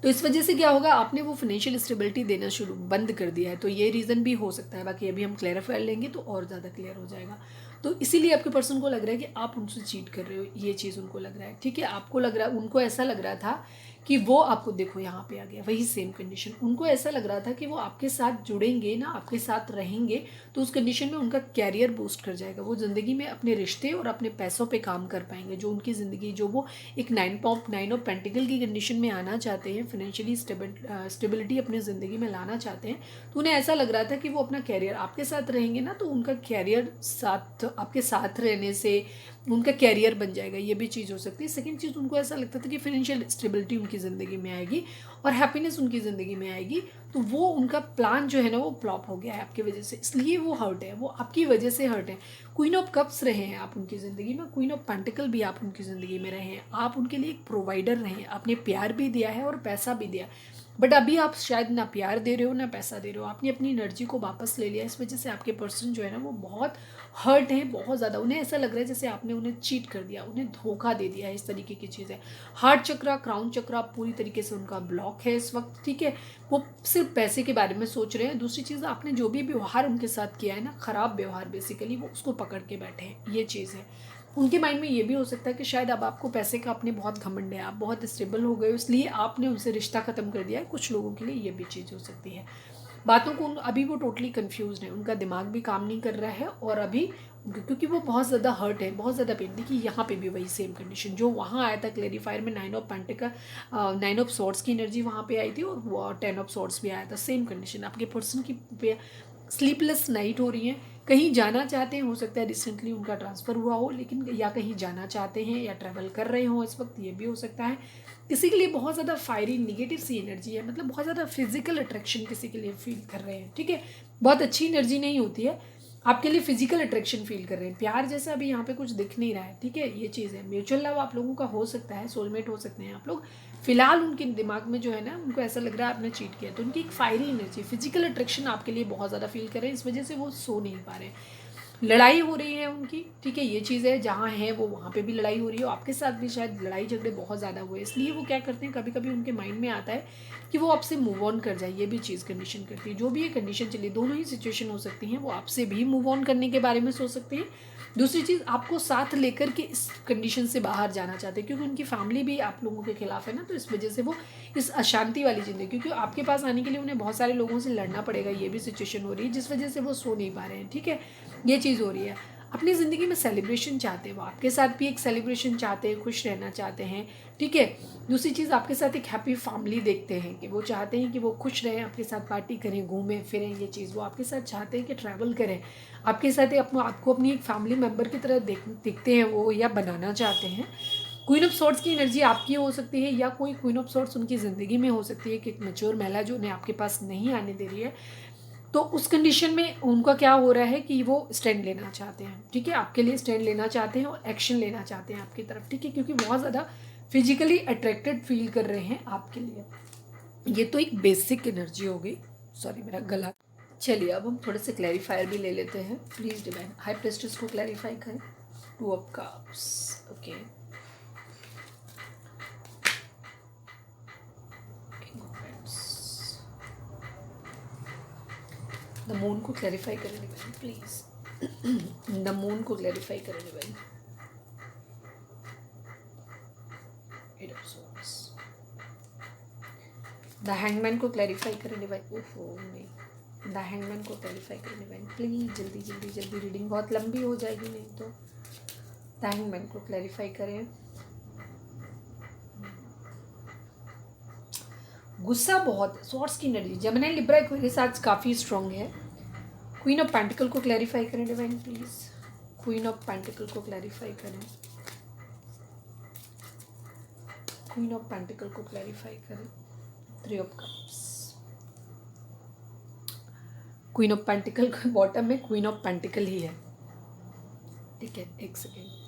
[SPEAKER 1] तो इस वजह से क्या होगा, आपने वो फाइनेंशियल स्टेबिलिटी देना शुरू बंद कर दिया है। तो ये रीज़न भी हो सकता है, बाकी अभी हम क्लैरिफाई लेंगे तो और ज़्यादा क्लियर हो जाएगा। तो इसीलिए आपके पर्सन को लग रहा है कि आप उनसे चीट कर रहे हो, ये चीज़ उनको लग रहा है, ठीक है। आपको लग रहा है, उनको ऐसा लग रहा था कि वो आपको, देखो यहाँ पे आ गया वही सेम कंडीशन, उनको ऐसा लग रहा था कि वो आपके साथ जुड़ेंगे ना, आपके साथ रहेंगे, तो उस कंडीशन में उनका कैरियर बूस्ट कर जाएगा। वो ज़िंदगी में अपने रिश्ते और अपने पैसों पे काम कर पाएंगे, जो उनकी ज़िंदगी, जो वो एक 9 ऑफ पेंटिकल की कंडीशन में आना चाहते हैं, फाइनेंशियली स्टेबिलिटी अपनी ज़िंदगी में लाना चाहते हैं। तो उन्हें ऐसा लग रहा था कि वो अपना कैरियर आपके साथ रहेंगे ना, तो उनका कैरियर साथ, आपके साथ रहने से उनका कैरियर बन जाएगा, ये भी चीज़ हो सकती है। सेकंड चीज़, उनको ऐसा लगता था कि फाइनेंशियल स्टेबिलिटी उनकी ज़िंदगी में आएगी और हैप्पीनेस उनकी ज़िंदगी में आएगी, तो वो उनका प्लान जो है ना वो फ्लॉप हो गया है आपकी वजह से, इसलिए वो हर्ट है, वो आपकी वजह से हर्ट है। क्वीन ऑफ कप्स रहे हैं आप उनकी ज़िंदगी में, क्वीन ऑफ पेंटिकल भी आप उनकी ज़िंदगी में रहे हैं, आप उनके लिए एक प्रोवाइडर रहे हैं, आपने प्यार भी दिया है और पैसा भी दिया, बट अभी आप शायद ना प्यार दे रहे हो ना पैसा दे रहे हो, आपने अपनी एनर्जी को वापस ले लिया। इस वजह से आपके पर्सन जो है ना वो बहुत हर्ट है, बहुत ज़्यादा। उन्हें ऐसा लग रहा है जैसे आपने उन्हें चीट कर दिया, उन्हें धोखा दे दिया है, इस तरीके की चीज़ है। हार्ट चक्रा, क्राउन चक्रा पूरी तरीके से उनका ब्लॉक है इस वक्त, ठीक है। वो सिर्फ पैसे के बारे में सोच रहे हैं। दूसरी चीज़, आपने जो भी व्यवहार उनके साथ किया है ना, ख़राब व्यवहार बेसिकली, वो उसको पकड़ के बैठे हैं, ये चीज़ है। उनके माइंड में ये भी हो सकता है कि शायद अब आपको पैसे का अपने बहुत घमंड है, आप बहुत स्टेबल हो गए, इसलिए आपने उनसे रिश्ता ख़त्म कर दिया है। कुछ लोगों के लिए ये भी चीज़ हो सकती है। बातों को अभी वो टोटली कंफ्यूज है, उनका दिमाग भी काम नहीं कर रहा है, और अभी क्योंकि वो बहुत ज़्यादा हर्ट है, बहुत ज़्यादा पेन। देखिए यहाँ पे भी वही सेम कंडीशन जो वहाँ आया था क्लेरिफायर में, 9 ऑफ पेंटिकल, 9 ऑफ सॉर्ड्स की एनर्जी वहाँ पे आई थी, और वो 10 ऑफ सॉर्ड्स भी आया था, सेम कंडीशन। आपके पर्सन की स्लीपलेस नाइट हो रही है, कहीं जाना चाहते हैं, हो सकता है रिसेंटली उनका ट्रांसफ़र हुआ हो, लेकिन या कहीं जाना चाहते हैं या ट्रैवल कर रहे हो इस वक्त, ये भी हो सकता है। किसी के लिए बहुत ज़्यादा फायरी निगेटिव सी एनर्जी है, मतलब बहुत ज़्यादा फिजिकल अट्रैक्शन किसी के लिए फील कर रहे हैं, ठीक है। बहुत अच्छी एनर्जी नहीं होती है, आपके लिए फिजिकल अट्रैक्शन फील कर रहे हैं, प्यार जैसा अभी यहाँ पे कुछ दिख नहीं रहा है, ठीक है, ये चीज़ है। म्यूचुअल लव आप लोगों का हो सकता है, सोलमेट हो सकते हैं आप लोग। फिलहाल उनके दिमाग में जो है ना, उनको ऐसा लग रहा है आपने चीट किया, तो उनकी एक फायरी एनर्जी, फिजिकल अट्रैक्शन आपके लिए बहुत ज़्यादा फील कर रहे हैं, इस वजह से वो सो नहीं पा रहे हैं। लड़ाई हो रही है उनकी, ठीक है, ये चीज़ है। जहाँ है वो, वहाँ पे भी लड़ाई हो रही है, आपके साथ भी शायद लड़ाई झगड़े बहुत ज़्यादा हुए, इसलिए वो क्या करते हैं, कभी कभी उनके माइंड में आता है कि वो आपसे मूव ऑन कर जाए, ये भी चीज़ कंडीशन करती है। जो भी ये कंडीशन चली, दोनों ही सिचुएशन हो सकती हैं, वो आपसे भी मूव ऑन करने के बारे में सोच सकते हैं। दूसरी चीज़, आपको साथ लेकर के इस कंडीशन से बाहर जाना चाहते हैं, क्योंकि उनकी फैमिली भी आप लोगों के खिलाफ है ना, तो इस वजह से वो इस अशांति वाली ज़िंदगी, क्योंकि आपके पास आने के लिए उन्हें बहुत सारे लोगों से लड़ना पड़ेगा, ये भी सिचुएशन हो रही है, जिस वजह से वो सो नहीं पा रहे हैं, ठीक है, ये चीज़ हो रही है। अपनी ज़िंदगी में सेलिब्रेशन चाहते हैं, वो आपके साथ भी एक सेलिब्रेशन चाहते हैं, खुश रहना चाहते हैं, ठीक है। दूसरी चीज़, आपके साथ एक हैप्पी फैमिली देखते हैं, कि वो चाहते हैं कि वो खुश रहें, आपके साथ पार्टी करें, घूमें फिरें, ये चीज़ वो आपके साथ चाहते हैं कि ट्रैवल करें, आपके साथ आपको अपनी एक फैमिली मेम्बर की तरह दिखते हैं वो, या बनाना चाहते हैं। क्वीन ऑफ सॉर्ड्स की एनर्जी आपकी हो सकती है, या कोई क्वीन ऑफ सॉर्ड्स उनकी ज़िंदगी में हो सकती है, कि एक मैच्योर महिला जो उन्हें आपके पास नहीं आने दे रही है। तो उस कंडीशन में उनका क्या हो रहा है कि वो स्टैंड लेना चाहते हैं, ठीक है, आपके लिए स्टैंड लेना चाहते हैं और एक्शन लेना चाहते हैं आपकी तरफ, ठीक है, क्योंकि बहुत ज़्यादा फिजिकली अट्रैक्टेड फील कर रहे हैं आपके लिए। ये तो एक बेसिक एनर्जी हो गई, सॉरी मेरा गला। चलिए अब हम थोड़े से क्लैरिफायर भी ले लेते हैं। प्लीज़ डिवाइन हाई प्रेस्टिस को क्लैरिफाई करें। 2 of cups, okay, the moon को क्लैरिफाई करें डिवाइन प्लीज़, द मून को क्लैरिफाई करें डिवाइन। द हैंगमैन को क्लैरिफाई करें डिवाइन। ओहो नहीं, द हैंगमैन को क्लैरिफाई करें डिवाइन प्लीज़, जल्दी जल्दी जल्दी, रीडिंग बहुत लंबी हो जाएगी नहीं तो। द हैंगमैन को क्लैरिफाई करें। गुस्सा बहुत है, सॉर्ट्स की एनर्जी। जेमिनी लिब्रा एक्वेरियस आज काफ़ी स्ट्रॉन्ग है। क्वीन ऑफ पेंटिकल को क्लैरिफाई करें divine please. Queen of pentacle को क्लैरिफाई करें। क्वीन ऑफ पेंटिकल को क्लैरिफाई करें। 3 of cups. Queen of pentacle के बॉटम में क्वीन ऑफ पेंटिकल ही है। ठीक है, एक सेकेंड।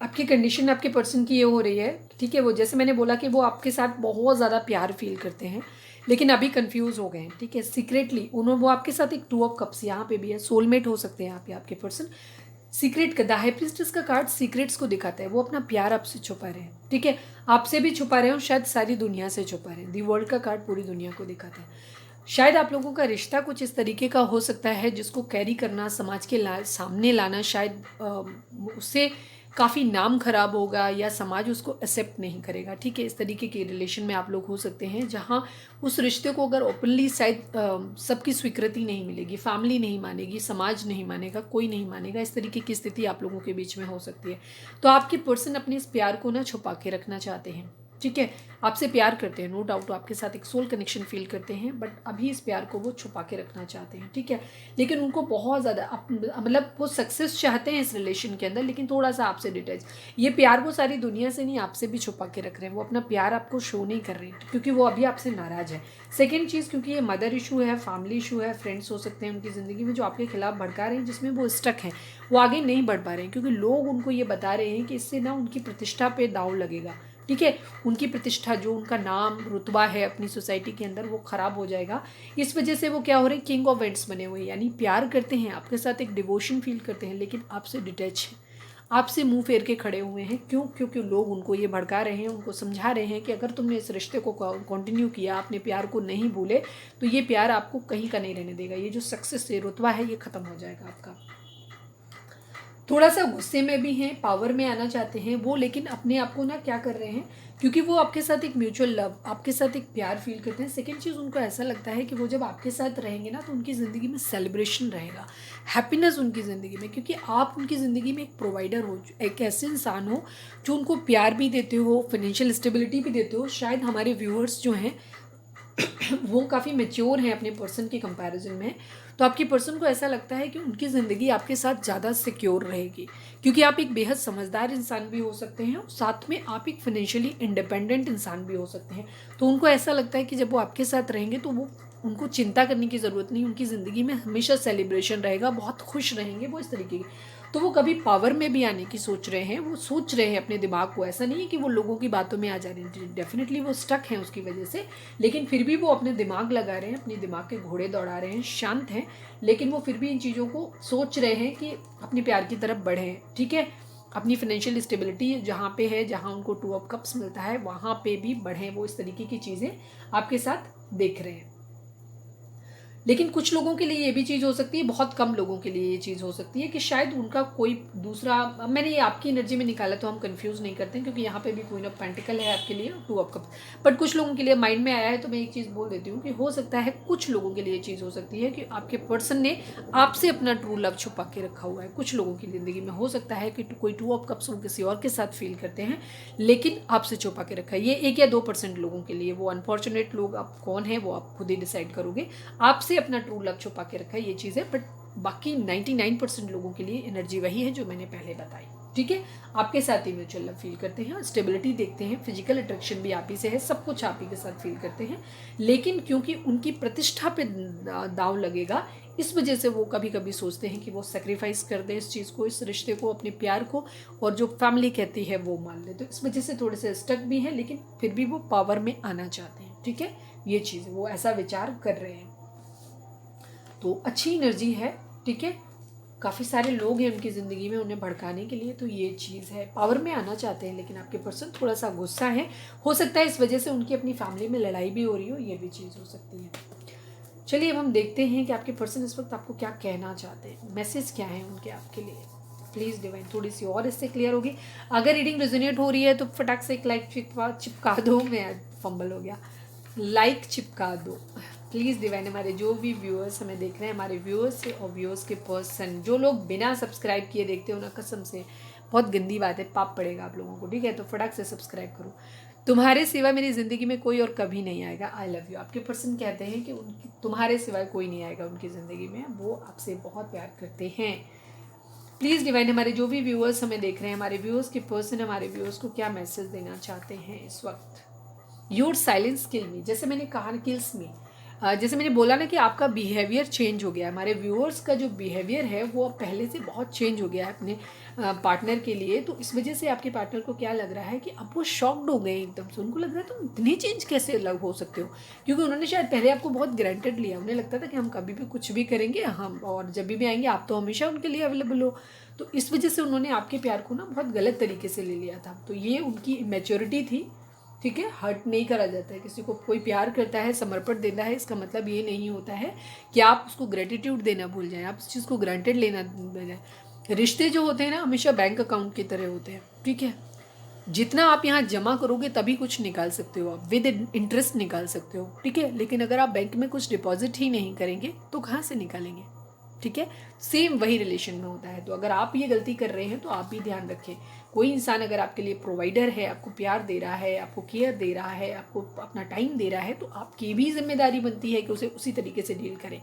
[SPEAKER 1] आपकी कंडीशन आपके पर्सन की ये हो रही है, ठीक है, वो जैसे मैंने बोला कि वो आपके साथ बहुत ज़्यादा प्यार फील करते हैं लेकिन अभी कंफ्यूज हो गए हैं। ठीक है, सीक्रेटली उन्होंने वो आपके साथ एक 2 ऑफ कप्स यहाँ पे भी है, सोलमेट हो सकते हैं आप या आपके पर्सन। सीक्रेट का द हाई प्रीस्टेस का कार्ड सीक्रेट्स को दिखाता है। वो अपना प्यार आपसे छुपा रहे हैं। ठीक है, आपसे भी छुपा रहे हो, शायद सारी दुनिया से छुपा रहे हैं। दी वर्ल्ड का कार्ड पूरी दुनिया को दिखाता है। शायद आप लोगों का रिश्ता कुछ इस तरीके का हो सकता है जिसको कैरी करना, समाज के सामने लाना, शायद उससे काफ़ी नाम खराब होगा या समाज उसको एक्सेप्ट नहीं करेगा। ठीक है, इस तरीके के रिलेशन में आप लोग हो सकते हैं जहाँ उस रिश्ते को अगर ओपनली शायद सबकी स्वीकृति नहीं मिलेगी, फैमिली नहीं मानेगी, समाज नहीं मानेगा, कोई नहीं मानेगा। इस तरीके की स्थिति आप लोगों के बीच में हो सकती है। तो आपके पर्सन अपने इस प्यार को ना छुपा के रखना चाहते हैं। ठीक है, आपसे प्यार करते हैं, नो डाउट, आपके साथ एक सोल कनेक्शन फील करते हैं, बट अभी इस प्यार को वो छुपा के रखना चाहते हैं। ठीक है, लेकिन उनको बहुत ज़्यादा मतलब वो सक्सेस चाहते हैं इस रिलेशन के अंदर, लेकिन थोड़ा सा आपसे डिटैच। ये प्यार वो सारी दुनिया से नहीं, आपसे भी छुपा के रख रहे हैं। वो अपना प्यार आपको शो नहीं कर रहे हैं क्योंकि वो अभी आपसे नाराज़ है। सेकेंड चीज़, क्योंकि ये मदर इशू है, फैमिली इशू है, फ्रेंड्स हो सकते हैं उनकी ज़िंदगी में जो आपके खिलाफ भड़का रहे हैं, जिसमें वो स्टक हैं, वो आगे नहीं बढ़ पा रहे हैं क्योंकि लोग उनको ये बता रहे हैं कि इससे ना उनकी प्रतिष्ठा पे दांव लगेगा। ठीक है, उनकी प्रतिष्ठा, जो उनका नाम रुतबा है अपनी सोसाइटी के अंदर, वो ख़राब हो जाएगा। इस वजह से वो क्या हो रहे हैं, किंग ऑफ वेंट्स बने हुए हैं, यानी प्यार करते हैं आपके साथ, एक डिवोशन फील करते हैं, लेकिन आपसे डिटैच हैं, आपसे मुंह फेर के खड़े हुए हैं। क्यों? क्योंकि लोग उनको ये भड़का रहे हैं, उनको समझा रहे हैं कि अगर तुमने इस रिश्ते को कंटिन्यू किया, अपने प्यार को नहीं भूले, तो ये प्यार आपको कहीं का नहीं रहने देगा। ये जो सक्सेस है, रुतबा है, ये ख़त्म हो जाएगा आपका। थोड़ा सा गुस्से में भी हैं, पावर में आना चाहते हैं वो, लेकिन अपने आप को ना क्या कर रहे हैं, क्योंकि वो आपके साथ एक म्यूचुअल लव, आपके साथ एक प्यार फील करते हैं। सेकेंड चीज़, उनको ऐसा लगता है कि वो जब आपके साथ रहेंगे ना तो उनकी ज़िंदगी में सेलिब्रेशन रहेगा, हैप्पीनेस उनकी ज़िंदगी में, क्योंकि आप उनकी ज़िंदगी में एक प्रोवाइडर हो, एक ऐसे इंसान हो जो उनको प्यार भी देते हो, फाइनेंशियल स्टेबिलिटी भी देते हो। शायद हमारे व्यूअर्स जो हैं वो काफ़ी मेच्योर हैं अपने पर्सन के कंपैरिजन में, तो आपकी पर्सन को ऐसा लगता है कि उनकी ज़िंदगी आपके साथ ज़्यादा सिक्योर रहेगी, क्योंकि आप एक बेहद समझदार इंसान भी हो सकते हैं और साथ में आप एक फाइनेंशियली इंडिपेंडेंट इंसान भी हो सकते हैं। तो उनको ऐसा लगता है कि जब वो आपके साथ रहेंगे तो वो उनको चिंता करने की ज़रूरत नहीं, उनकी ज़िंदगी में हमेशा सेलिब्रेशन रहेगा, बहुत खुश रहेंगे वो, इस तरीके की। तो वो कभी पावर में भी आने की सोच रहे हैं, वो सोच रहे हैं अपने दिमाग को, ऐसा नहीं है कि वो लोगों की बातों में आ जा रहे हैं, डेफिनेटली वो स्टक हैं उसकी वजह से, लेकिन फिर भी वो अपने दिमाग लगा रहे हैं, अपने दिमाग के घोड़े दौड़ा रहे हैं, शांत हैं, लेकिन वो फिर भी इन चीज़ों को सोच रहे हैं कि अपने प्यार की तरफ बढ़ें। ठीक है, अपनी फाइनेंशियल स्टेबिलिटी जहाँ पे है, जहाँ उनको 2 ऑफ कप्स मिलता है, वहाँ पे भी बढ़ें, वो इस तरीके की चीज़ें आपके साथ देख रहे हैं। लेकिन कुछ लोगों के लिए ये भी चीज़ हो सकती है, बहुत कम लोगों के लिए ये चीज़ हो सकती है कि शायद उनका कोई दूसरा, मैंने ये आपकी एनर्जी में निकाला तो हम कंफ्यूज नहीं करते हैं, क्योंकि यहाँ पे भी क्वीन ऑफ पेंटिकल है आपके लिए, 2 ऑफ कप्स, बट कुछ लोगों के लिए माइंड में आया है तो मैं एक चीज़ बोल देती हूँ कि हो सकता है कुछ लोगों के लिए ये चीज़ हो सकती है कि आपके पर्सन ने आपसे अपना ट्रू लव छुपा के रखा हुआ है। कुछ लोगों की ज़िंदगी में हो सकता है कि कोई 2 ऑफ कप्स वो किसी और के साथ फील करते हैं, लेकिन आपसे छुपा के रखा है। ये 1 या 2% लोगों के लिए, वो अनफॉर्चुनेट लोग आप कौन है वो आप खुद ही डिसाइड करोगे। आपसे अपना ट्रू लव छुपा के रखा है, ये चीज़ है, बट बाकी 99% लोगों के लिए एनर्जी वही है जो मैंने पहले बताई। ठीक है, आपके साथ ही म्यूचुअल लव फील करते हैं, स्टेबिलिटी देखते हैं, फिजिकल अट्रैक्शन भी आप ही से है, सब कुछ आप ही के साथ फील करते हैं, लेकिन क्योंकि उनकी प्रतिष्ठा पे दांव लगेगा, इस वजह से वो कभी कभी सोचते हैं कि वो सेक्रीफाइस कर दें इस चीज़ को, इस रिश्ते को, अपने प्यार को, और जो फैमिली कहती है वो मान ले। तो इस वजह से थोड़े से स्टक भी हैं, लेकिन फिर भी वो पावर में आना चाहते हैं। ठीक है, ये चीज़ वो ऐसा विचार कर रहे हैं, तो अच्छी एनर्जी है। ठीक है, काफ़ी सारे लोग हैं उनकी ज़िंदगी में उन्हें भड़काने के लिए, तो ये चीज़ है, पावर में आना चाहते हैं, लेकिन आपके पर्सन थोड़ा सा गुस्सा है, हो सकता है इस वजह से उनकी अपनी फैमिली में लड़ाई भी हो रही हो, ये भी चीज़ हो सकती है। चलिए अब हम देखते हैं कि आपके पर्सन इस वक्त आपको क्या कहना चाहते हैं, मैसेज क्या है उनके आपके लिए। प्लीज़ डिवाइन थोड़ी सी और इससे क्लियर होगी। अगर रीडिंग रेजोनेट हो रही है तो फटाक से एक लाइक चिपका दो, मैं फंबल हो गया, लाइक चिपका दो प्लीज़ डिवाइन। हमारे जो भी व्यूअर्स हमें देख रहे हैं, हमारे व्यूअर्स से और व्यूअर्स के पर्सन, जो लोग बिना सब्सक्राइब किए देखते हो ना, कसम से बहुत गंदी बात है, पाप पड़ेगा आप लोगों को, ठीक है। तो फटाक से सब्सक्राइब करो। तुम्हारे सिवा मेरी ज़िंदगी में कोई और कभी नहीं आएगा, आई लव यू। आपके पर्सन कहते हैं कि उनकी तुम्हारे सिवाय कोई नहीं आएगा उनकी ज़िंदगी में, वो आपसे बहुत प्यार करते हैं। प्लीज़ डिवाइन, हमारे जो भी व्यूअर्स हमें देख रहे हैं, हमारे व्यूअर्स के पर्सन हमारे व्यूअर्स को क्या मैसेज देना चाहते हैं इस वक्त। योर साइलेंस किल मी, जैसे मैंने कहा ना, किल्स मी, जैसे मैंने बोला ना कि आपका बिहेवियर चेंज हो गया है। हमारे व्यूअर्स का जो बिहेवियर है वो अब पहले से बहुत चेंज हो गया है अपने पार्टनर के लिए। तो इस वजह से आपके पार्टनर को क्या लग रहा है कि अब वो शॉक्ड हो गए एकदम से। उनको लग रहा है तुम इतनी चेंज कैसे अलग हो सकते हो, क्योंकि उन्होंने शायद पहले आपको बहुत ग्रांटेड लिया। उन्हें लगता था कि हम कभी भी कुछ भी करेंगे, हम और जब भी आएंगे आप तो हमेशा उनके लिए अवेलेबल हो। तो इस वजह से उन्होंने आपके प्यार को ना बहुत गलत तरीके से ले लिया था। तो ये उनकी मैच्योरिटी थी, ठीक है। हर्ट नहीं करा जाता है किसी को। कोई प्यार करता है, समर्पण देता है, इसका मतलब ये नहीं होता है कि आप उसको ग्रेटिट्यूड देना भूल जाएं, आप उस चीज़ को ग्रांटेड लेना भूल जाएं। रिश्ते जो होते हैं ना, हमेशा बैंक अकाउंट की तरह होते हैं, ठीक है। जितना आप यहाँ जमा करोगे तभी कुछ निकाल सकते हो, आप विद इंटरेस्ट निकाल सकते हो, ठीक है। लेकिन अगर आप बैंक में कुछ डिपॉजिट ही नहीं करेंगे तो कहाँ से निकालेंगे, ठीक है। सेम वही रिलेशन में होता है। तो अगर आप ये गलती कर रहे हैं तो आप भी ध्यान रखें। कोई इंसान अगर आपके लिए प्रोवाइडर है, आपको प्यार दे रहा है, आपको केयर दे रहा है, आपको अपना टाइम दे रहा है, तो आपकी भी जिम्मेदारी बनती है कि उसे उसी तरीके से डील करें।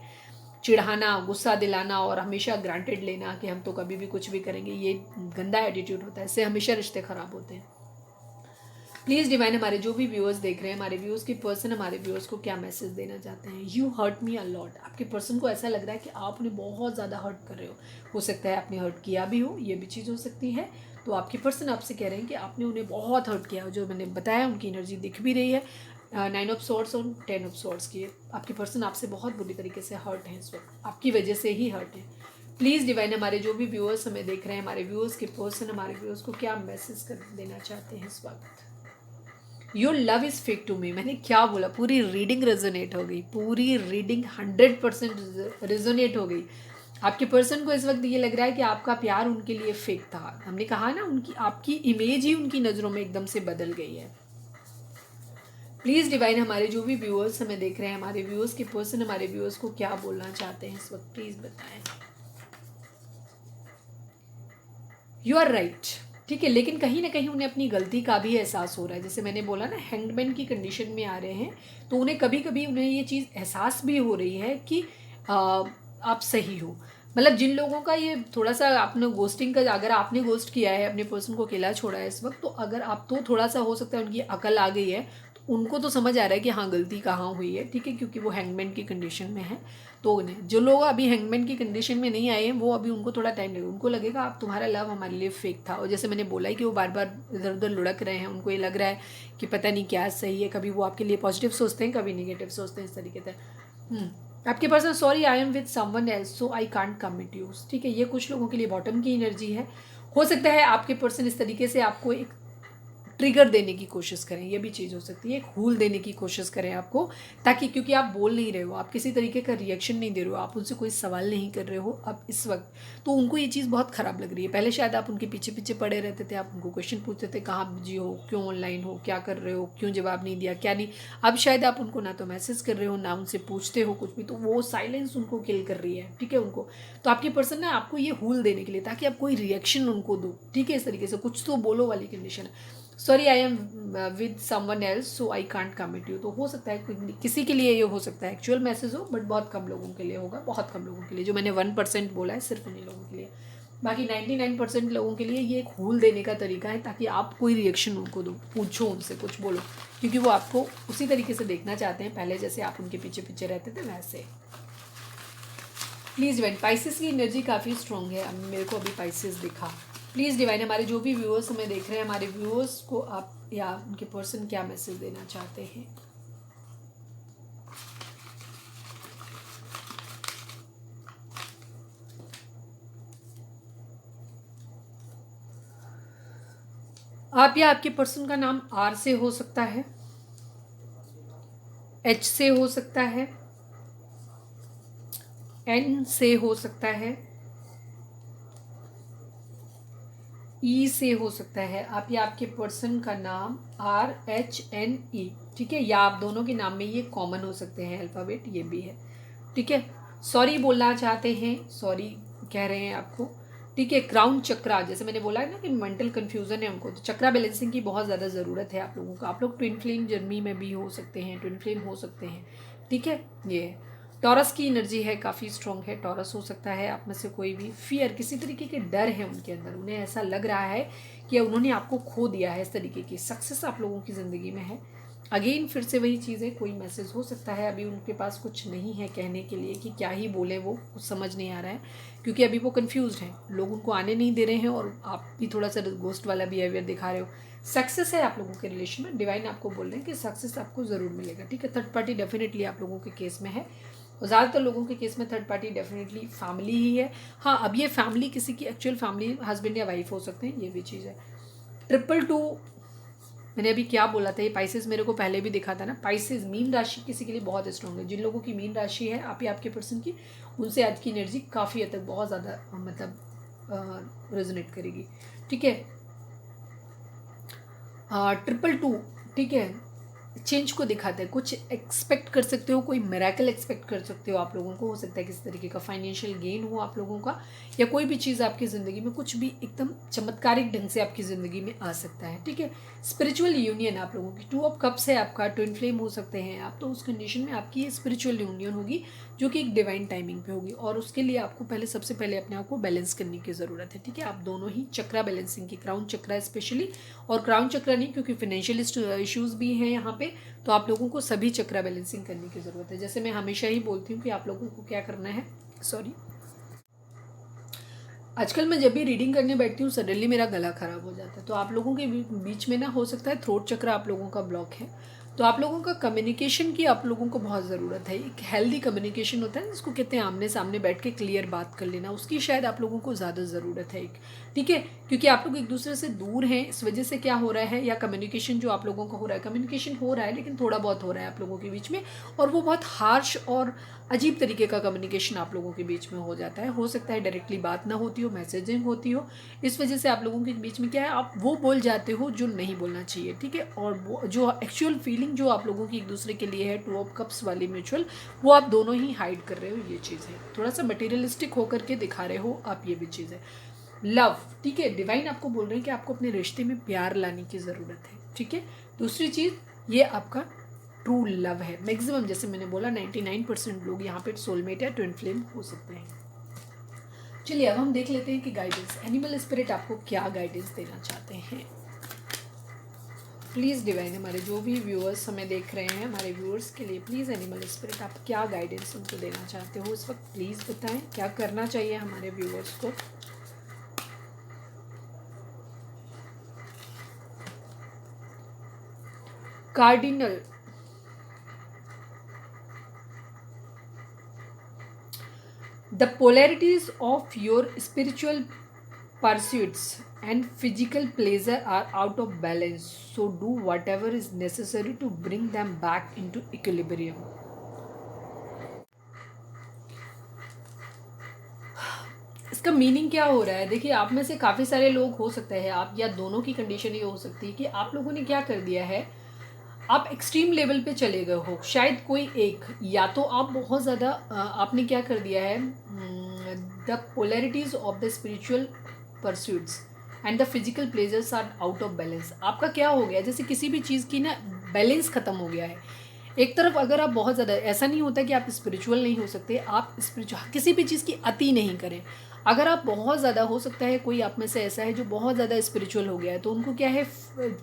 [SPEAKER 1] चिढ़ाना, गुस्सा दिलाना और हमेशा ग्रांटेड लेना कि हम तो कभी भी कुछ भी करेंगे, ये गंदा एटीट्यूड होता है, इससे हमेशा रिश्ते खराब होते हैं। प्लीज़ डिवाइन, हमारे जो भी व्यूअर्स देख रहे हैं, हमारे व्यूअर्स के पर्सन हमारे व्यूअर्स को क्या मैसेज देना चाहते हैं। You hurt me a lot, आपके पर्सन को ऐसा लग रहा है कि आप उन्हें बहुत ज़्यादा हर्ट कर रहे हो सकता है आपने हर्ट किया भी हो, ये भी चीज़ हो सकती है। तो आपके पर्सन आपसे कह रहे हैं कि आपने उन्हें बहुत हर्ट किया, जो मैंने बताया उनकी एनर्जी दिख भी रही है। 9 ऑफ सॉर्ड्स और 10 ऑफ सॉर्ड्स की। आपके पर्सन आपसे बहुत बुरी तरीके से हर्ट हैं इस वक्त, आपकी वजह से ही हर्ट है। प्लीज़ डिवाइन, हमारे जो भी व्यूअर्स हमें देख रहे हैं, हमारे व्यूअर्स के पर्सन हमारे व्यूअर्स को क्या मैसेज कर देना चाहते हैं इस वक्त। Your love is fake to me, मैंने क्या बोला, पूरी रीडिंग रेजोनेट हो गई, पूरी रीडिंग 100% रेजोनेट हो गई। आपके पर्सन को इस वक्त ये लग रहा है कि आपका प्यार उनके लिए फेक था। हमने कहा ना, उनकी आपकी इमेज ही उनकी नज़रों में एकदम से बदल गई है। प्लीज़ डिवाइन, हमारे जो भी व्यूअर्स हमें देख रहे हैं, हमारे व्यूअर्स के पर्सन हमारे व्यूअर्स को क्या बोलना चाहते हैं इस वक्त, प्लीज़ बताएं। यू आर राइट, ठीक है। लेकिन कहीं ना कहीं उन्हें अपनी गलती का भी एहसास हो रहा है। जैसे मैंने बोला ना, हैंगमैन की कंडीशन में आ रहे हैं, तो उन्हें कभी कभी उन्हें ये चीज़ एहसास भी हो रही है कि आप सही हो। मतलब जिन लोगों का ये थोड़ा सा आपने गोस्टिंग का, अगर आपने गोस्ट किया है, अपने पर्सन को अकेला छोड़ा है इस वक्त, तो अगर आप तो थोड़ा सा हो सकता है उनकी अकल आ गई है, तो उनको तो समझ आ रहा है कि हाँ गलती कहाँ हुई है, ठीक है, क्योंकि वो हैंगमैन की कंडीशन में है। तो उन्हें, जो लोग अभी हैंगमैन की कंडीशन में नहीं आए हैं, वो अभी उनको थोड़ा टाइम लगेगा। उनको लगेगा आप तुम्हारा लव हमारे लिए फेक था। और जैसे मैंने बोला है कि वो बार बार इधर उधर लुढ़क रहे हैं, उनको ये लग रहा है कि पता नहीं क्या सही है, कभी वो आपके लिए पॉजिटिव सोचते हैं, कभी नेगेटिव सोचते हैं, इस तरीके से। आपके person, sorry I am with someone else so I can't commit you, ठीक है। ये कुछ लोगों के लिए बॉटम की एनर्जी है। हो सकता है आपके पर्सन इस तरीके से आपको एक ट्रिगर देने की कोशिश करें, ये भी चीज़ हो सकती है। एक हूल देने की कोशिश करें आपको, ताकि, क्योंकि आप बोल नहीं रहे हो, आप किसी तरीके का रिएक्शन नहीं दे रहे हो, आप उनसे कोई सवाल नहीं कर रहे हो अब इस वक्त, तो उनको ये चीज़ बहुत ख़राब लग रही है। पहले शायद आप उनके पीछे पीछे पड़े रहते थे, आप उनको क्वेश्चन पूछते थे, कहाँ बिजी हो, क्यों ऑनलाइन हो, क्या कर रहे हो, क्यों जवाब नहीं दिया, क्या नहीं। अब शायद आप उनको ना तो मैसेज कर रहे हो, ना उनसे पूछते हो कुछ भी, तो वो साइलेंस उनको किल कर रही है, ठीक है उनको। तो आपकी पर्सन ना आपको ये हूल देने के लिए, ताकि आप कोई रिएक्शन उनको दो, ठीक है, इस तरीके से कुछ तो बोलो वाली कंडीशन है। Sorry I am with someone else so I can't commit you. तो हो सकता है किसी के लिए ये हो सकता है एक्चुअल मैसेज हो, बट बहुत कम लोगों के लिए होगा, बहुत कम लोगों के लिए। जो मैंने 1% बोला है सिर्फ उन्हीं लोगों के लिए, बाकी 99% लोगों के लिए ये एक हूल देने का तरीका है, ताकि आप कोई रिएक्शन उनको दो, पूछो उनसे, कुछ बोलो, क्योंकि वो आपको उसी तरीके से देखना चाहते हैं, पहले जैसे आप उनके पीछे पीछे रहते थे वैसे। प्लीज़ डिवाइन, पाइसेस की एनर्जी काफ़ी स्ट्रॉन्ग है, अब मेरे को अभी पाइसेस दिखा। प्लीज़ डिवाइन, हमारे जो भी व्यूअर्स हमें देख रहे हैं, हमारे व्यूअर्स को आप या उनके पर्सन क्या मैसेज देना चाहते हैं। आप या आपके पर्सन का नाम आर से हो सकता है, एच से हो सकता है, एन से हो सकता है, ई से हो सकता है। आप या आपके पर्सन का नाम RHNE, ठीक है, या आप दोनों के नाम में ये कॉमन हो सकते हैं अल्फ़ाबेट, ये भी है, ठीक है। सॉरी बोलना चाहते हैं, सॉरी कह रहे हैं आपको, ठीक है। क्राउन चक्रा, जैसे मैंने बोला है ना कि मेंटल कंफ्यूजन है उनको, तो चक्रा बैलेंसिंग की बहुत ज़्यादा ज़रूरत है आप लोगों को। आप लोग ट्विन फ्लेम जर्नी में भी हो सकते हैं, ट्विन फ्लेम हो सकते हैं, ठीक है। ये टॉरस की एनर्जी है, काफ़ी स्ट्रॉन्ग है। टॉरस हो सकता है आप में से कोई भी। फियर, किसी तरीके के डर है उनके अंदर, उन्हें ऐसा लग रहा है कि उन्होंने आपको खो दिया है। इस तरीके की सक्सेस आप लोगों की ज़िंदगी में है। अगेन फिर से वही चीज़ है, कोई मैसेज हो सकता है, अभी उनके पास कुछ नहीं है कहने के लिए कि क्या ही बोले, वो कुछ समझ नहीं आ रहा है, क्योंकि अभी वो कंफ्यूज हैं, लोग उनको आने नहीं दे रहे हैं, और आप भी थोड़ा सा गोस्ट वाला बिहेवियर दिखा रहे हो। सक्सेस है आप लोगों के रिलेशन में, डिवाइन आपको बोल रहे हैं कि सक्सेस आपको ज़रूर मिलेगा, ठीक है। थर्ड पार्टी डेफिनेटली आप लोगों के केस में है, और ज़्यादातर लोगों के केस में थर्ड पार्टी डेफिनेटली फैमिली ही है। हाँ, अब ये फैमिली किसी की एक्चुअल फैमिली, हस्बैंड या वाइफ हो सकते हैं, ये भी चीज़ है। 222, मैंने अभी क्या बोला था, ये पाइसेस मेरे को पहले भी दिखा था ना। पाइसेस मीन राशि किसी के लिए बहुत स्ट्रॉन्ग है। जिन लोगों की मीन राशि है आप ही आपके पर्सन की, उनसे आज की एनर्जी काफ़ी हद तक बहुत ज़्यादा मतलब रेजोनेट करेगी, ठीक है। 222, ठीक है, चेंज को दिखाता है। कुछ एक्सपेक्ट कर सकते हो, कोई मिरेकल एक्सपेक्ट कर सकते हो आप लोगों को। हो सकता है किसी तरीके का फाइनेंशियल गेन हो आप लोगों का, या कोई भी चीज़ आपकी ज़िंदगी में कुछ भी एकदम चमत्कारिक ढंग से आपकी ज़िंदगी में आ सकता है, ठीक है। स्पिरिचुअल यूनियन आप लोगों की, 2 ऑफ कप्स है आपका, ट्विन फ्लेम हो सकते हैं आप, तो उस कंडीशन में आपकी स्पिरिचुअल यूनियन होगी, जो कि एक डिवाइन टाइमिंग पे होगी, और उसके लिए आपको पहले सबसे पहले अपने आप को बैलेंस करने की ज़रूरत है, ठीक है। आप दोनों ही चक्रा बैलेंसिंग की, क्राउन चक्रा स्पेशली, और क्राउन चक्रा नहीं, क्योंकि फाइनेंशियल इश्यूज़ भी हैं यहाँ पे, तो आप लोगों को सभी चक्रा बैलेंसिंग करने की ज़रूरत है। जैसे मैं हमेशा ही बोलती हूँ कि आप लोगों को क्या करना है, सॉरी, आजकल मैं जब भी रीडिंग करने बैठती हूँ सडनली मेरा गला ख़राब हो जाता है, तो आप लोगों के बीच में ना हो सकता है थ्रोट चक्र आप लोगों का ब्लॉक है, तो आप लोगों का कम्युनिकेशन की आप लोगों को बहुत ज़रूरत है। एक हेल्दी कम्युनिकेशन होता है जिसको कहते हैं आमने सामने बैठ के क्लियर बात कर लेना, उसकी शायद आप लोगों को ज़्यादा ज़रूरत है एक, ठीक है। क्योंकि आप लोग एक दूसरे से दूर हैं, इस वजह से क्या हो रहा है, या कम्युनिकेशन जो आप लोगों का हो रहा है, कम्युनिकेशन हो रहा है लेकिन थोड़ा बहुत हो रहा है आप लोगों के बीच में, और वो बहुत हार्श और अजीब तरीके का कम्युनिकेशन आप लोगों के बीच में हो जाता है। हो सकता है डायरेक्टली बात ना होती हो, मैसेजिंग होती हो, इस वजह से आप लोगों के बीच में क्या है, आप वो बोल जाते हो जो नहीं बोलना चाहिए, ठीक है। और वो जो एक्चुअल फीलिंग जो आप लोगों की एक दूसरे के लिए है, 2 ऑफ कप्स वाली म्यूचुअल, वो आप दोनों ही हाइड कर रहे हो, ये चीज़ है। थोड़ा सा मटेरियलिस्टिक होकर के दिखा रहे हो आप, ये भी चीज़ है। लव, ठीक है, डिवाइन आपको बोल रहे हैं कि आपको अपने रिश्ते में प्यार लाने की ज़रूरत है, ठीक है। दूसरी चीज़, ये आपका ट्रू लव है। मैक्सिमम जैसे मैंने बोला 99% लोग यहाँ पे सोलमेट या ट्विन फ्लेम हो सकते हैं। चलिए अब हम देख लेते हैं कि गाइडेंस, एनिमल स्पिरिट आपको क्या गाइडेंस देना चाहते हैं। प्लीज़ डिवाइन, हमारे जो भी व्यूअर्स हमें देख रहे हैं, हमारे व्यूअर्स के लिए प्लीज़ एनिमल स्पिरिट आप क्या गाइडेंस उनको देना चाहते हो इस वक्त, प्लीज़ बताएं क्या करना चाहिए हमारे व्यूअर्स को। Cardinal, the polarities of your spiritual pursuits and physical pleasure are out of balance, so do whatever is necessary to bring them back into equilibrium. इसका मीनिंग क्या हो रहा है, देखिए आप में से काफ़ी सारे लोग हो सकते हैं, आप या दोनों की कंडीशन ये हो सकती है कि आप लोगों ने क्या कर दिया है, आप एक्सट्रीम लेवल पे चले गए हो। शायद कोई एक, या तो आप बहुत ज़्यादा आपने क्या कर दिया है, the polarities of the spiritual pursuits and the physical pleasures are out of balance. आपका क्या हो गया, जैसे किसी भी चीज़ की ना बैलेंस ख़त्म हो गया है। एक तरफ अगर आप बहुत ज़्यादा, ऐसा नहीं होता कि आप स्पिरिचुअल नहीं हो सकते, आप स्पिरिचुअल किसी भी चीज़ की अति नहीं करें। अगर आप बहुत ज़्यादा, हो सकता है कोई आप में से ऐसा है जो बहुत ज़्यादा स्पिरिचुअल हो गया है, तो उनको क्या है,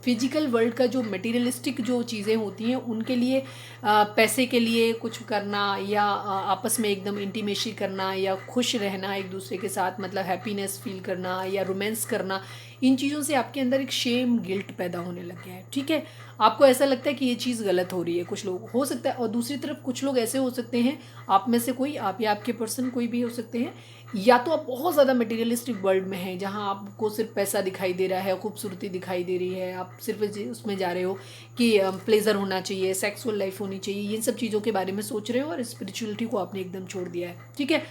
[SPEAKER 1] फिजिकल वर्ल्ड का जो मटेरियलिस्टिक जो चीज़ें होती हैं उनके लिए पैसे के लिए कुछ करना, या आपस में एकदम इंटीमेसी करना, या खुश रहना एक दूसरे के साथ, मतलब हैप्पीनेस फील करना या रोमांस करना, इन चीज़ों से आपके अंदर एक शेम गिल्ट पैदा होने लग गया है, ठीक है। आपको ऐसा लगता है कि ये चीज़ गलत हो रही है, कुछ लोग हो सकता है। और दूसरी तरफ कुछ लोग ऐसे हो सकते हैं, आप में से कोई, आप या आपके पर्सन कोई भी हो सकते हैं, या तो आप बहुत ज़्यादा मटेरियलिस्टिक वर्ल्ड में हैं जहाँ आपको सिर्फ पैसा दिखाई दे रहा है, खूबसूरती दिखाई दे रही है, आप सिर्फ उसमें जा रहे हो कि प्लेजर होना चाहिए, सेक्सुअल लाइफ होनी चाहिए, इन सब चीज़ों के बारे में सोच रहे हो, और स्पिरिचुअलिटी को आपने एकदम छोड़ दिया है, ठीक है।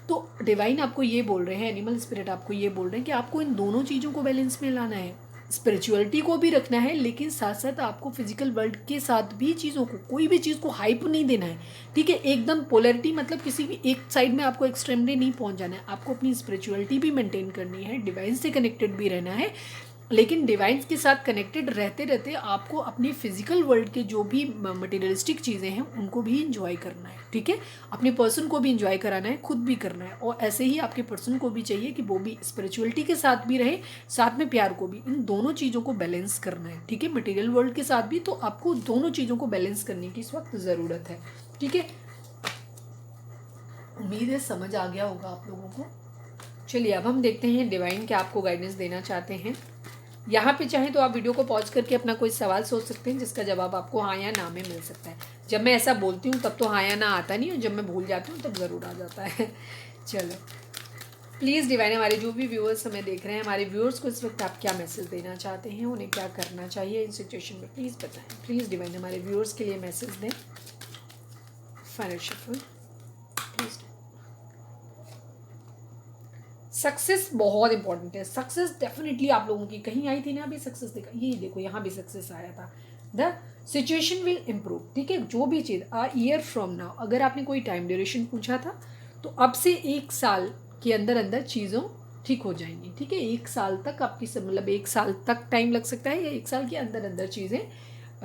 [SPEAKER 1] तो डिवाइन आपको ये बोल रहे हैं, एनिमल स्पिरिट आपको ये बोल रहे हैं कि आपको इन दोनों चीज़ों को बैलेंस में लाना है। स्पिरिचुअलिटी को भी रखना है, लेकिन साथ साथ आपको फिजिकल वर्ल्ड के साथ भी चीज़ों को, कोई भी चीज़ को हाइप नहीं देना है, ठीक है। एकदम पोलैरिटी मतलब किसी भी एक साइड में आपको एक्सट्रीमली नहीं पहुंच जाना है। आपको अपनी स्पिरिचुअलिटी भी मेंटेन करनी है, डिवाइन से कनेक्टेड भी रहना है, लेकिन डिवाइन के साथ कनेक्टेड रहते रहते आपको अपनी फिजिकल वर्ल्ड के जो भी मटेरियलिस्टिक चीज़ें हैं उनको भी इंजॉय करना है, ठीक है। अपने पर्सन को भी इंजॉय कराना है, खुद भी करना है, और ऐसे ही आपके पर्सन को भी चाहिए कि वो भी स्पिरिचुअलिटी के साथ भी रहे, साथ में प्यार को भी, इन दोनों चीज़ों को बैलेंस करना है, ठीक है। मटेरियल वर्ल्ड के साथ भी, तो आपको दोनों चीज़ों को बैलेंस करने की इस वक्त ज़रूरत है, ठीक है। उम्मीद है समझ आ गया होगा आप लोगों को। चलिए अब हम देखते हैं डिवाइन क्या आपको गाइडेंस देना चाहते हैं। यहाँ पे चाहें तो आप वीडियो को पॉज करके अपना कोई सवाल सोच सकते हैं जिसका जवाब आपको हाँ या ना में मिल सकता है। जब मैं ऐसा बोलती हूँ तब तो हाँ या ना आता नहीं, और जब मैं भूल जाती हूँ तब ज़रूर आ जाता है। चलो प्लीज़ डिवाइन, हमारे जो भी व्यूअर्स हमें देख रहे हैं, हमारे व्यूअर्स को इस वक्त आप क्या मैसेज देना चाहते हैं, उन्हें क्या करना चाहिए इन सिचुएशन में, प्लीज़ बताएं। प्लीज़ डिवाइन हमारे व्यूअर्स के लिए मैसेज दें। Final shuffle please. सक्सेस बहुत इंपॉर्टेंट है। सक्सेस डेफिनेटली आप लोगों की कहीं आई थी ना, अभी सक्सेस देखा, ये देखो यहाँ भी सक्सेस आया था। द सिचुएशन विल इम्प्रूव, ठीक है। जो भी चीज़ ईयर फ्रॉम नाउ, अगर आपने कोई टाइम ड्यूरेशन पूछा था तो अब से 1 साल के अंदर अंदर चीज़ों ठीक हो जाएंगी, ठीक है। 1 साल तक आपकी मतलब 1 साल तक टाइम लग सकता है, या 1 साल के अंदर अंदर चीज़ें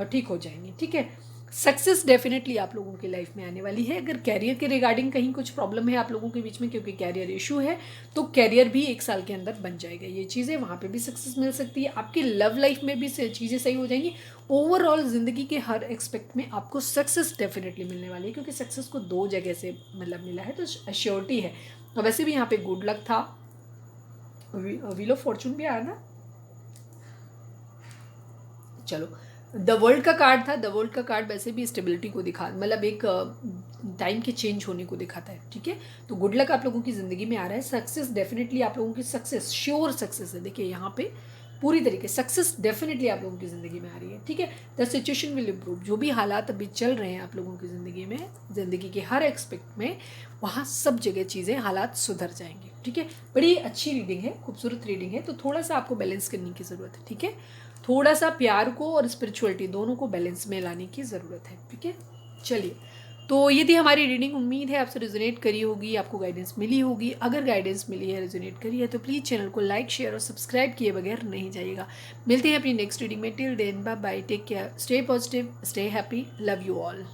[SPEAKER 1] ठीक हो जाएंगी, ठीक है। सक्सेस डेफिनेटली आप लोगों की लाइफ में आने वाली है। अगर कैरियर के रिगार्डिंग कहीं कुछ प्रॉब्लम है आप लोगों के बीच में, क्योंकि कैरियर इशू है, तो कैरियर भी 1 साल के अंदर बन जाएगा। ये चीज़ें वहाँ पे भी सक्सेस मिल सकती है। आपकी लव लाइफ में भी चीज़ें सही हो जाएंगी। ओवरऑल ज़िंदगी के हर एक्सपेक्ट में आपको सक्सेस डेफिनेटली मिलने वाली है, क्योंकि सक्सेस को 2 जगह से मतलब मिला है, तो अश्योरिटी है। और वैसे भी यहाँ पे गुड लक था, व्हील ऑफ फॉर्चून भी आया ना। चलो द वर्ल्ड का कार्ड था। द वर्ल्ड का कार्ड वैसे भी स्टेबिलिटी को दिखा, मतलब एक टाइम के चेंज होने को दिखाता है, ठीक है। तो गुड लक आप लोगों की ज़िंदगी में आ रहा है। सक्सेस डेफिनेटली आप लोगों की सक्सेस, श्योर सक्सेस है। देखिए यहाँ पे पूरी तरीके सक्सेस डेफिनेटली आप लोगों की ज़िंदगी में आ रही है, ठीक है। द सिचुएशन विल इम्प्रूव, जो भी हालात अभी चल रहे हैं आप लोगों की ज़िंदगी में, ज़िंदगी के हर एक्सपेक्ट में, वहाँ सब जगह चीज़ें हालात सुधर जाएंगे, ठीक है। बड़ी अच्छी रीडिंग है, खूबसूरत रीडिंग है। तो थोड़ा सा आपको बैलेंस करने की ज़रूरत है, ठीक है। थोड़ा सा प्यार को और स्पिरिचुअलिटी दोनों को बैलेंस में लाने की ज़रूरत है, ठीक है। चलिए तो ये थी हमारी रीडिंग। उम्मीद है आपसे रेजोनेट करी होगी, आपको गाइडेंस मिली होगी। अगर गाइडेंस मिली है, रेजोनेट करी है, तो प्लीज़ चैनल को लाइक शेयर और सब्सक्राइब किए बगैर नहीं जाइएगा। मिलते हैं अपनी नेक्स्ट रीडिंग में। Till then bye bye, take care, stay positive, stay happy, love you all.